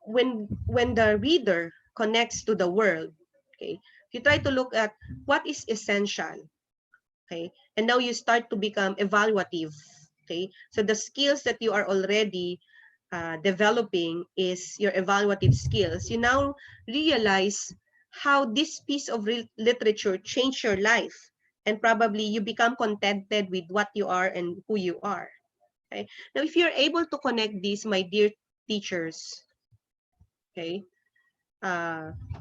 when the reader connects to the world, okay, you try to look at what is essential, okay, and now you start to become evaluative, okay. So the skills that you are already developing is your evaluative skills. You now realize how this piece of literature changed your life, and probably you become contented with what you are and who you are. Okay. Now, if you're able to connect these, my dear teachers, okay,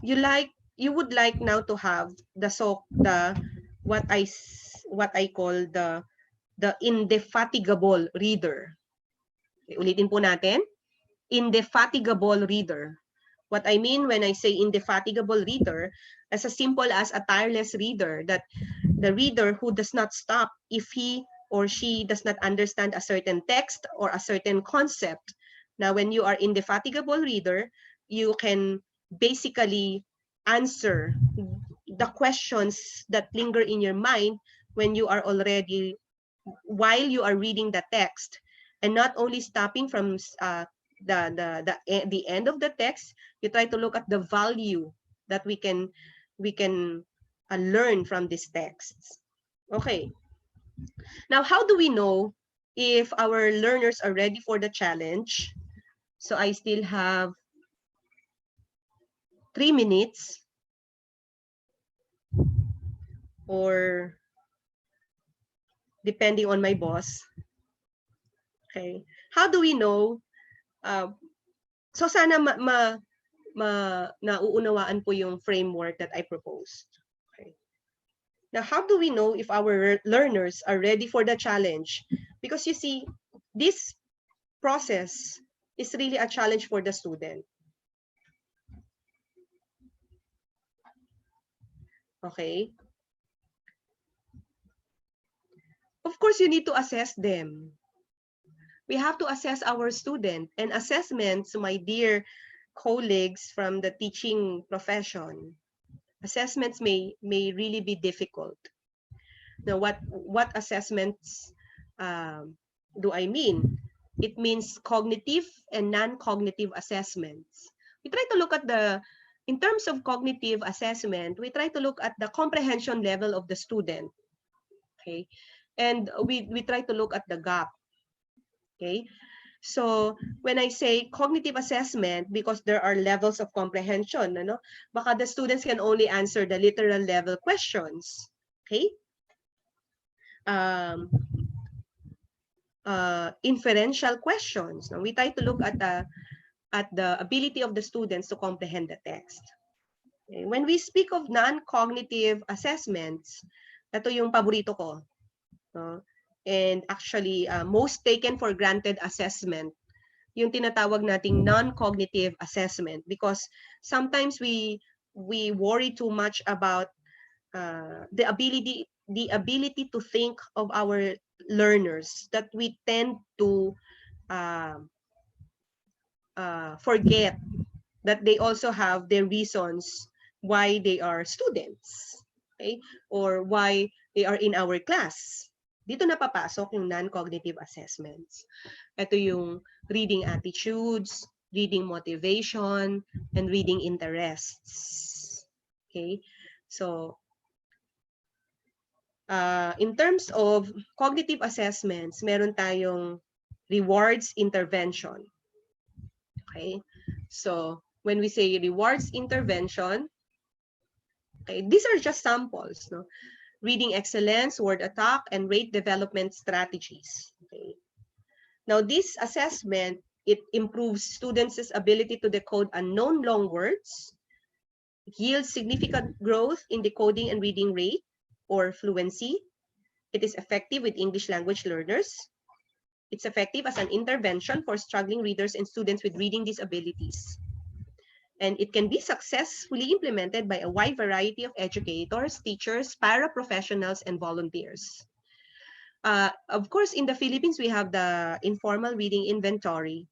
you would like now to have what I call the indefatigable reader. Okay, ulitin po natin, indefatigable reader. What I mean when I say indefatigable reader, as simple as a tireless reader, that the reader who does not stop if he or she does not understand a certain text or a certain concept. Now, when you are indefatigable reader, you can basically answer the questions that linger in your mind when you are already, while you are reading the text, and not only stopping from the end of the text. You try to look at the value that we can learn from these texts. Okay, now how do we know if our learners are ready for the challenge? So I still have 3 minutes, or depending on my boss. Okay, how do we know? So sana nauunawaan po yung framework that I proposed. Okay. Now, how do we know if our learners are ready for the challenge? Because you see, this process is really a challenge for the student. Okay. Of course, you need to assess them. We have to assess our student, and assessments, my dear colleagues from the teaching profession, assessments may really be difficult. Now, what assessments do I mean? It means cognitive and non-cognitive assessments. We try to look at in terms of cognitive assessment, we try to look at the comprehension level of the student. Okay, and we try to look at the gap. Okay, so when I say cognitive assessment, because there are levels of comprehension, baka the students can only answer the literal level questions. Okay, inferential questions. Now we try to look at the ability of the students to comprehend the text. Okay. When we speak of non-cognitive assessments, ito yung paborito ko. No? And actually, most taken for granted assessment, yung tinatawag nating non-cognitive assessment, because sometimes we worry too much about the ability to think of our learners, that we tend to forget that they also have their reasons why they are students, okay, or why they are in our class. Dito na papasok yung non-cognitive assessments. Ito yung reading attitudes, reading motivation, and reading interests. Okay, so in terms of cognitive assessments, meron tayong rewards intervention. Okay, so when we say rewards intervention, okay, these are just samples, no? Reading excellence, word attack, and rate development strategies. Okay. Now, this assessment, it improves students' ability to decode unknown long words, yields significant growth in decoding and reading rate or fluency. It is effective with English language learners. It's effective as an intervention for struggling readers and students with reading disabilities. And it can be successfully implemented by a wide variety of educators, teachers, paraprofessionals, and volunteers. Of course, in the Philippines, we have the informal reading inventory.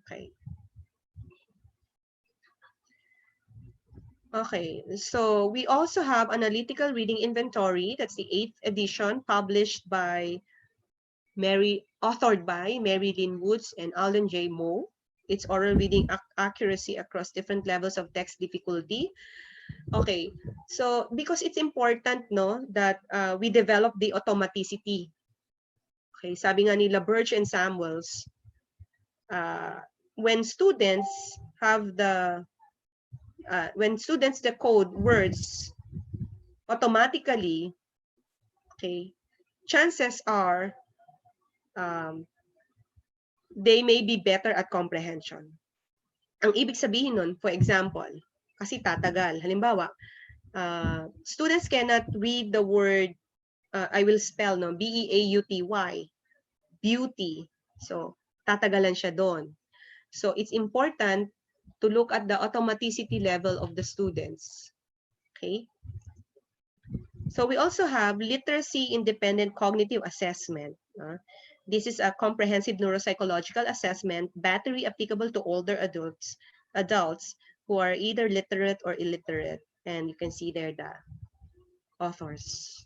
Okay. Okay, so we also have analytical reading inventory. That's the 8th edition, authored by Mary Lynn Woods and Alan J. Moe. It's oral reading accuracy across different levels of text difficulty. Okay, so because it's important, no, that we develop the automaticity. Okay, sabi nga nila Birch and Samuels, when students decode words automatically, okay, chances are they may be better at comprehension. Ang ibig sabihin nun, for example, kasi tatagal. Halimbawa, students cannot read the word, I will spell, no, B-E-A-U-T-Y, beauty. So, tatagalan siya doon. So, it's important to look at the automaticity level of the students. Okay? So, we also have literacy independent cognitive assessment. This is a comprehensive neuropsychological assessment, battery applicable to older adults who are either literate or illiterate. And you can see there the authors.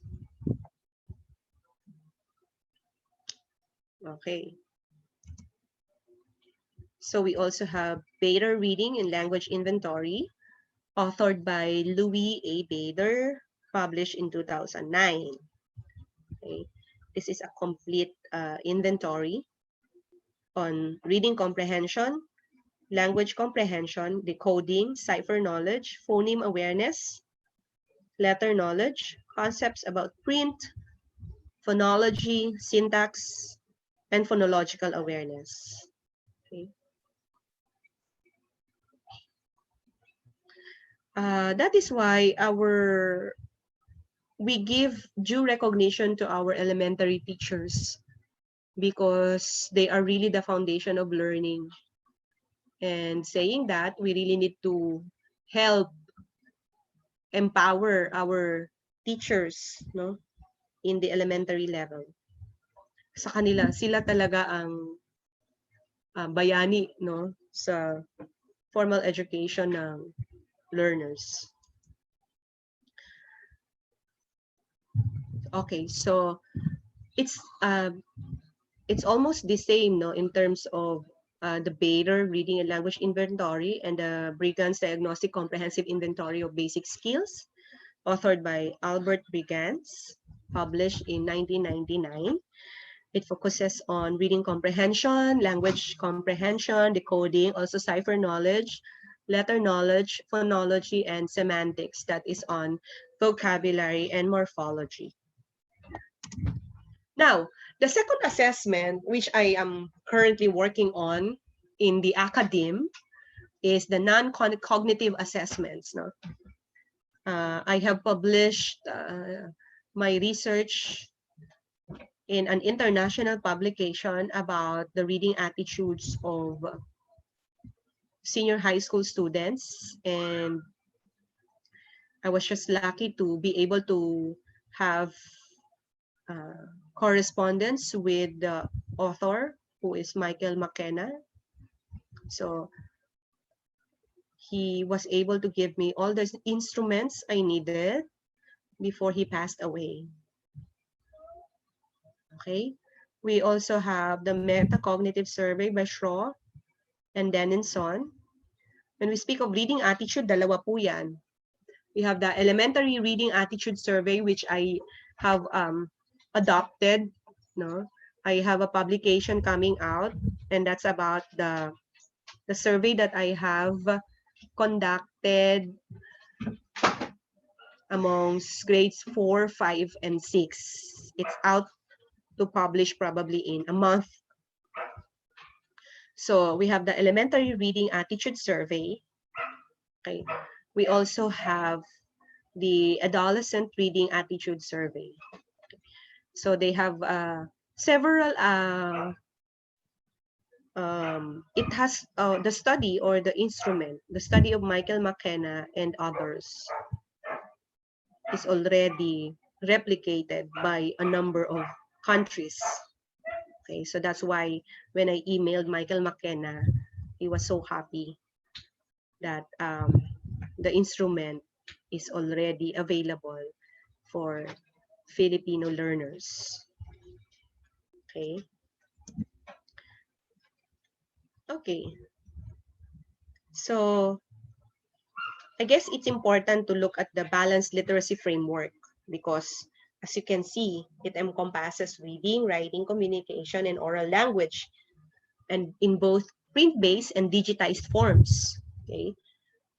Okay. So we also have Bader Reading and Language Inventory, authored by Louis A. Bader, published in 2009. Okay. This is a complete inventory on reading comprehension, language comprehension, decoding, cipher knowledge, phoneme awareness, letter knowledge, concepts about print, phonology, syntax, and phonological awareness. Okay. That is why we give due recognition to our elementary teachers, because they are really the foundation of learning. And saying that, we really need to help empower our teachers, no, in the elementary level. Sa kanila, sila talaga ang bayani, no, sa formal education ng learners. Okay, so it's almost the same, no, in terms of the Bader Reading and Language Inventory and the Brigance Diagnostic Comprehensive Inventory of Basic Skills, authored by Albert Brigance, published in 1999. It focuses on reading comprehension, language comprehension, decoding, also cipher knowledge, letter knowledge, phonology, and semantics. That is on vocabulary and morphology. Now, the second assessment, which I am currently working on in the academe, is the non-cognitive assessments. No? I have published my research in an international publication about the reading attitudes of senior high school students, and I was just lucky to be able to have correspondence with the author, who is Michael McKenna. So he was able to give me all the instruments I needed before he passed away. Okay. We also have the metacognitive survey by Shaw and Dennison. When we speak of reading attitude, dalawa po yan. We have the elementary reading attitude survey, which I have adopted. No, I have a publication coming out, and that's about the survey that I have conducted amongst grades 4, 5, and 6. It's out to publish probably in a month. So we have the elementary reading attitude survey. Okay. We also have the adolescent reading attitude survey. So they have several, it has the study or the instrument, the study of Michael McKenna and others is already replicated by a number of countries. Okay, so that's why when I emailed Michael McKenna, he was so happy that the instrument is already available for Filipino learners. Okay. Okay. So I guess it's important to look at the balanced literacy framework, because as you can see, it encompasses reading, writing, communication, and oral language, and in both print-based and digitized forms. Okay.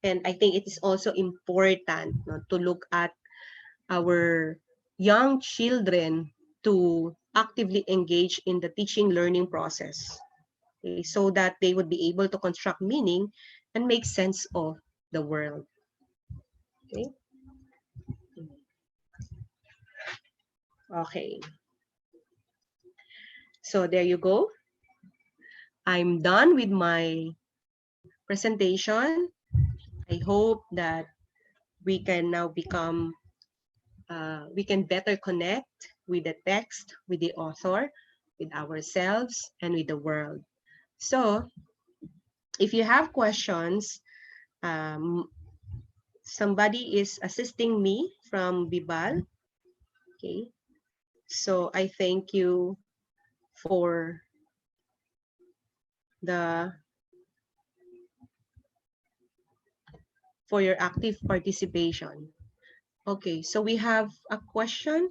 And I think it is also important, no, to look at our young children to actively engage in the teaching learning process, okay, so that they would be able to construct meaning and make sense of the world. Okay? Okay. So there you go. I'm done with my presentation. I hope that we can now become, we can better connect with the text, with the author, with ourselves, and with the world. So if you have questions, somebody is assisting me from Bibal. Okay. So I thank you for your active participation. Okay, so we have a question.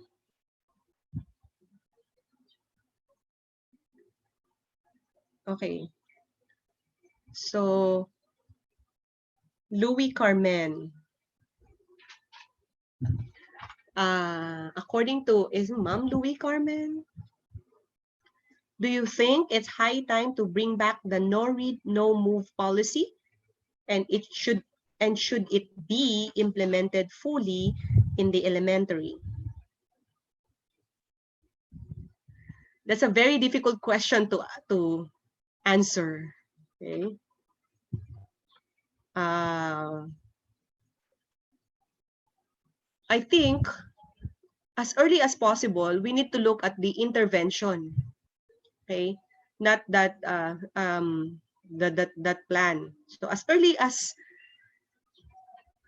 Okay. So Louis Carmen. According to, is Mom Louis Carmen? Do you think it's high time to bring back the no read, no move policy? And should it be implemented fully in the elementary? That's a very difficult question to answer. Okay. I think as early as possible, we need to look at the intervention. Okay, not that that plan. So as early as,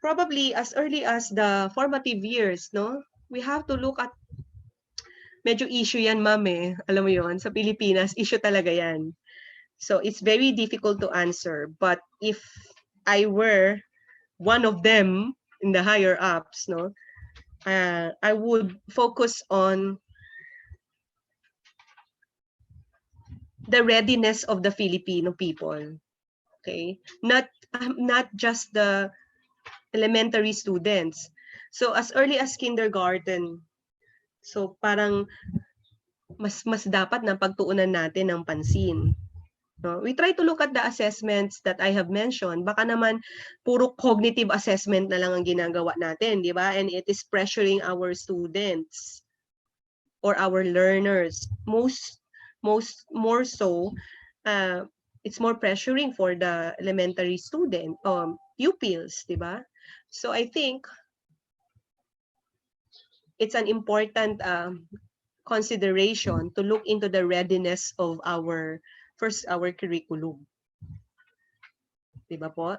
probably as early as the formative years, no, we have to look at, medyo issue yan, ma'am, eh. Alam mo yon, sa Pilipinas issue talaga yan. So it's very difficult to answer, but if I were one of them in the higher ups, no, I would focus on the readiness of the Filipino people. Okay, not just the elementary students. So as early as kindergarten, so parang mas dapat na pagtuunan natin ng pansin. No? We try to look at the assessments that I have mentioned. Baka naman puro cognitive assessment na lang ang ginagawa natin, di ba? And it is pressuring our students or our learners. More so, it's more pressuring for the elementary student, pupils, di ba? So I think it's an important consideration to look into the readiness of our curriculum. Di ba po?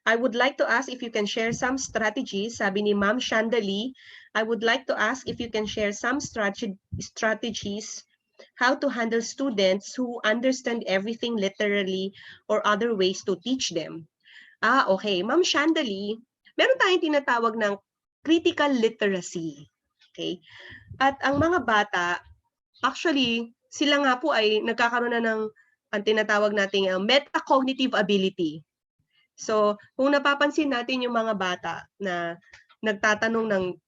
I would like to ask if you can share some strategies. Sabi ni Ma'am Chandali, I would like to ask if you can share some strategies how to handle students who understand everything literally or other ways to teach them. Okay. Ma'am Chandali, meron tayong tinatawag ng critical literacy. Okay? At ang mga bata, actually, sila nga po ay nagkakaroon na ng ang tinatawag nating metacognitive ability. So, kung napapansin natin yung mga bata na nagtatanong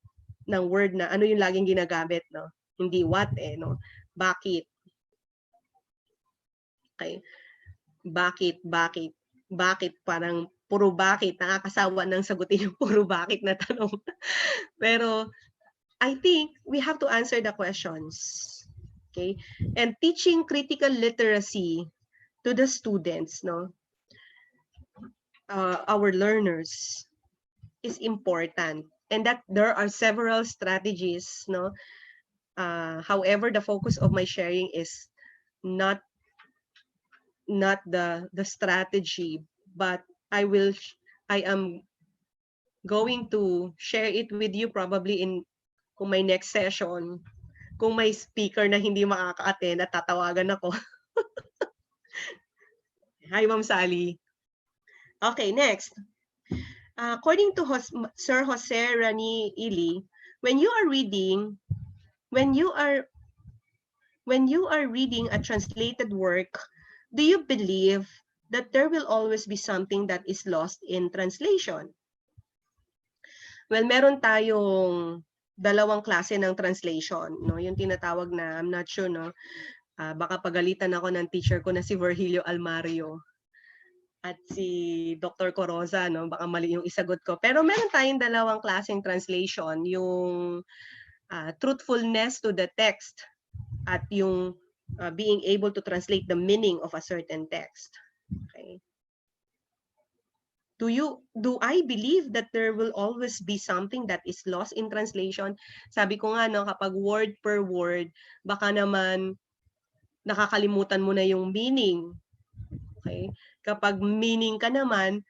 ng word na ano yung laging ginagamit, no? Hindi what no? Bakit? Okay. Bakit? Parang puro bakit, nakakasawa ng sagutin yung puro bakit na tanong. Pero I think we have to answer the questions. Okay? And teaching critical literacy to the students, no? Our learners is important, and that there are several strategies, no? However, the focus of my sharing is not the strategy, but I am going to share it with you probably in kung may next session, kung may speaker na hindi makaka-attend at tatawagan ako. Hi, Ma'am Sally. Okay, next. According to Sir Jose Rani Ili, when you are reading a translated work, do you believe that there will always be something that is lost in translation? Well, meron tayong dalawang klase ng translation, no? Yung tinatawag na, I'm not sure, no? Baka pagalitan ako ng teacher ko na si Virgilio Almario at si Dr. Coroza, no? Baka mali yung isagot ko. Pero meron tayong dalawang klaseng translation, yung truthfulness to the text at yung being able to translate the meaning of a certain text. Okay. Do I believe that there will always be something that is lost in translation? Sabi ko nga, no, kapag word per word, baka naman nakakalimutan mo na yung meaning. Okay? Kapag meaning ka naman,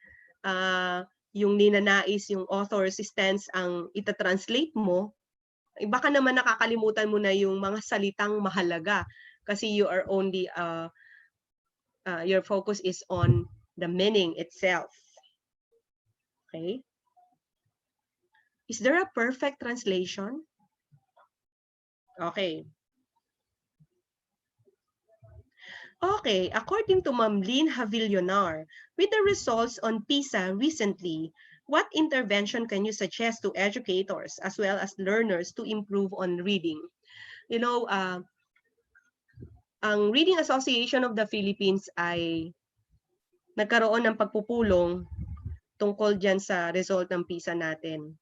yung ninanais, yung author's stance ang itatranslate mo, baka naman nakakalimutan mo na yung mga salitang mahalaga kasi you are only, your focus is on the meaning itself. Okay? Is there a perfect translation? Okay. Okay, according to Ma'am Lynn Havillonar, with the results on PISA recently, what intervention can you suggest to educators as well as learners to improve on reading? You know, ang Reading Association of the Philippines ay nagkaroon ng pagpupulong tungkol dyan sa result ng PISA natin.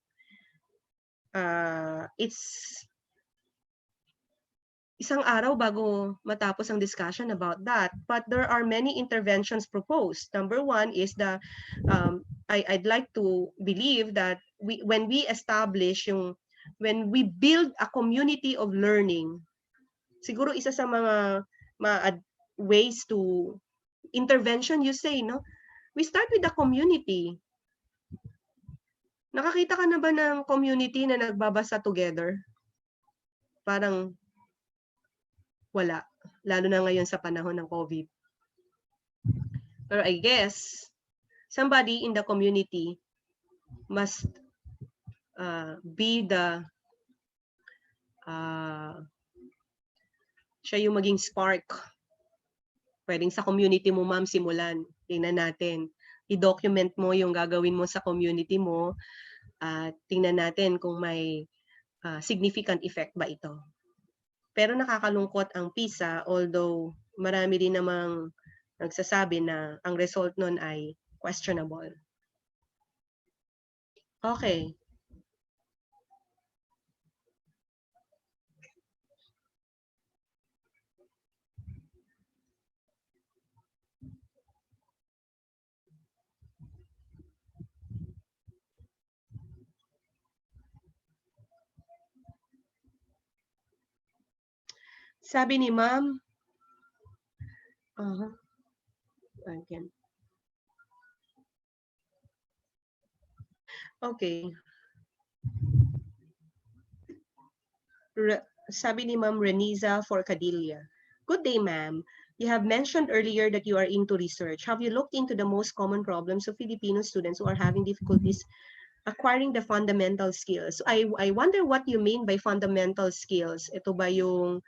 It's isang araw bago matapos ang discussion about that. But there are many interventions proposed. Number one is I'd like to believe that when we build a community of learning, siguro isa sa mga ways to intervention, you say, no? We start with the community. Nakakita ka na ba ng community na nagbabasa together? Parang wala. Lalo na ngayon sa panahon ng COVID. Pero I guess, somebody in the community must be the, siya yung maging spark. Pwedeng sa community mo, ma'am, simulan. Tingnan natin. I-document mo yung gagawin mo sa community mo at tingnan natin kung may significant effect ba ito. Pero nakakalungkot ang PISA, although marami din namang nagsasabi na ang result nun ay questionable. Okay. Sabi ni ma'am, again. Okay. Sabi ni Ma'am Reniza Forcadilla. Good day, ma'am. You have mentioned earlier that you are into research. Have you looked into the most common problems of Filipino students who are having difficulties acquiring the fundamental skills? I wonder what you mean by fundamental skills. Ito ba yung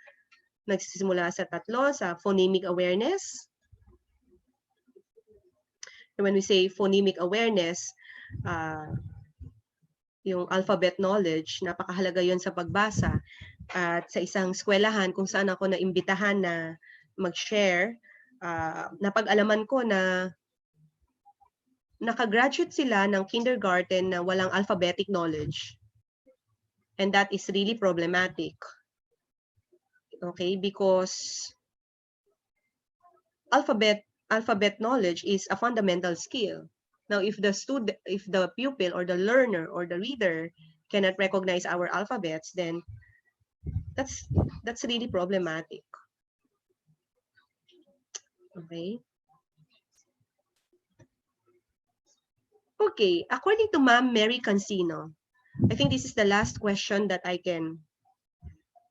nagsisimula sa tatlo, sa phonemic awareness? When we say phonemic awareness, yung alphabet knowledge, napakahalaga yon sa pagbasa. At sa isang eskwelahan kung saan ako naimbitahan na mag-share, napag-alaman ko na nakagraduate sila ng kindergarten na walang alphabetic knowledge. And that is really problematic. Okay, because alphabet knowledge is a fundamental skill. Now, if the pupil or the learner or the reader cannot recognize our alphabets, then that's really problematic. Okay. Okay, according to Ma'am Mary Cancino, I think this is the last question that I can.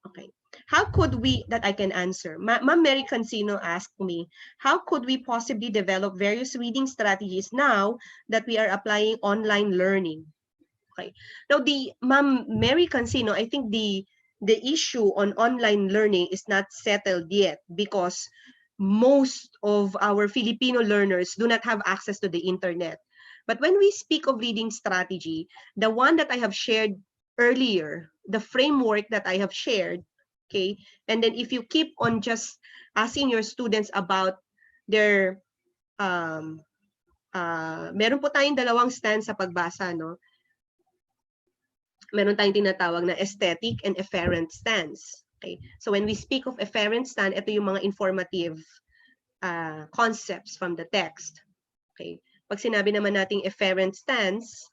Okay. How could we, that I can answer? Ma'am Mary Cancino asked me, how could we possibly develop various reading strategies now that we are applying online learning? Okay. Now, Ma'am Mary Cancino, I think the issue on online learning is not settled yet because most of our Filipino learners do not have access to the internet. But when we speak of reading strategy, the one that I have shared earlier, the framework that I have shared, okay? And then if you keep on just asking your students about their meron po tayong dalawang stance sa pagbasa, no? Meron tayong tinatawag na aesthetic and efferent stance. Okay? So when we speak of efferent stance, ito yung mga informative concepts from the text. Okay? Pag sinabi naman nating efferent stance,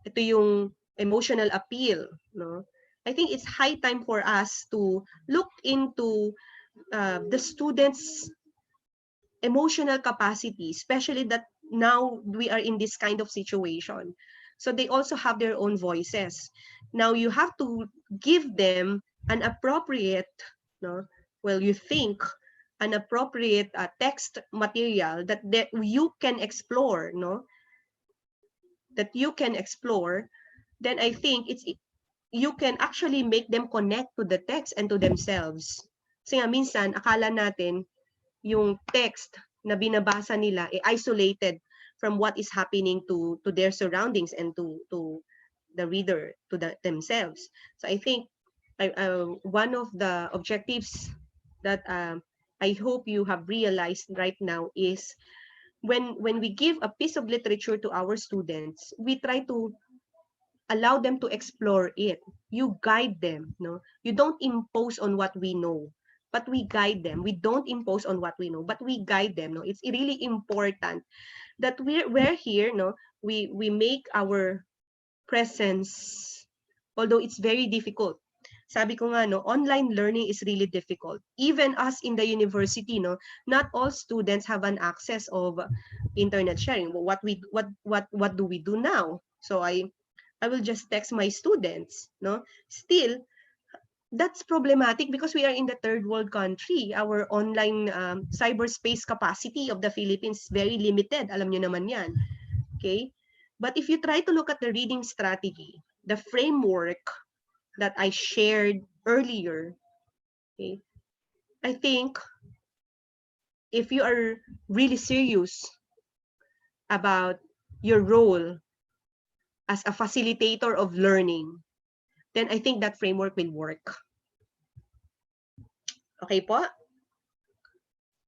ito yung emotional appeal, no? I think it's high time for us to look into the students' emotional capacity, especially that now we are in this kind of situation. So they also have their own voices. Now you have to give them an appropriate, no? Well, you think an appropriate text material that you can explore, no? That you can explore, then I think you can actually make them connect to the text and to themselves. Kasi nga minsan, akala natin, yung text na binabasa nila isolated from what is happening to their surroundings and to the reader, to themselves. So I think one of the objectives that I hope you have realized right now is when we give a piece of literature to our students, we try to allow them to explore it. You guide them, no? You don't impose on what we know, but we guide them. We don't impose on what we know, but we guide them, no? It's really important that we're here, no? We make our presence, although it's very difficult. Sabi ko nga, no, online learning is really difficult. Even us in the university, no, not all students have an access of internet sharing. What do we do now? So I will just text my students, no? Still, that's problematic because we are in the third world country. Our online cyberspace capacity of the Philippines is very limited. Alam nyo naman yan. Okay? But if you try to look at the reading strategy, the framework that I shared earlier, okay, I think if you are really serious about your role as a facilitator of learning, then I think that framework will work. Okay po?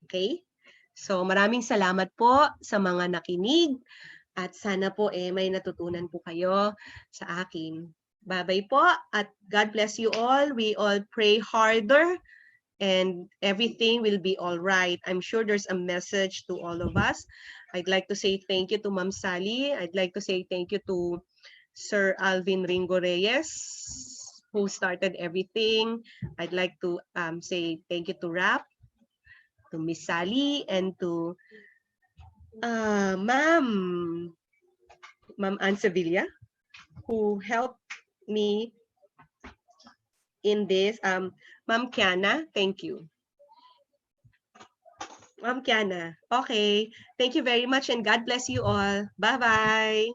Okay? So maraming salamat po sa mga nakinig at sana po may natutunan po kayo sa akin. Bye-bye po at God bless you all. We all pray harder and everything will be all right. I'm sure there's a message to all of us. I'd like to say thank you to Ma'am Sally. I'd like to say thank you to Sir Alvin Ringo Reyes, who started everything. I'd like to say thank you to Rap, to Miss Sally, and to Ma'am Ann Sevilla, who helped me in this. Ma'am Kiana, thank you. Ma'am Kiana, okay. Thank you very much and God bless you all. Bye-bye.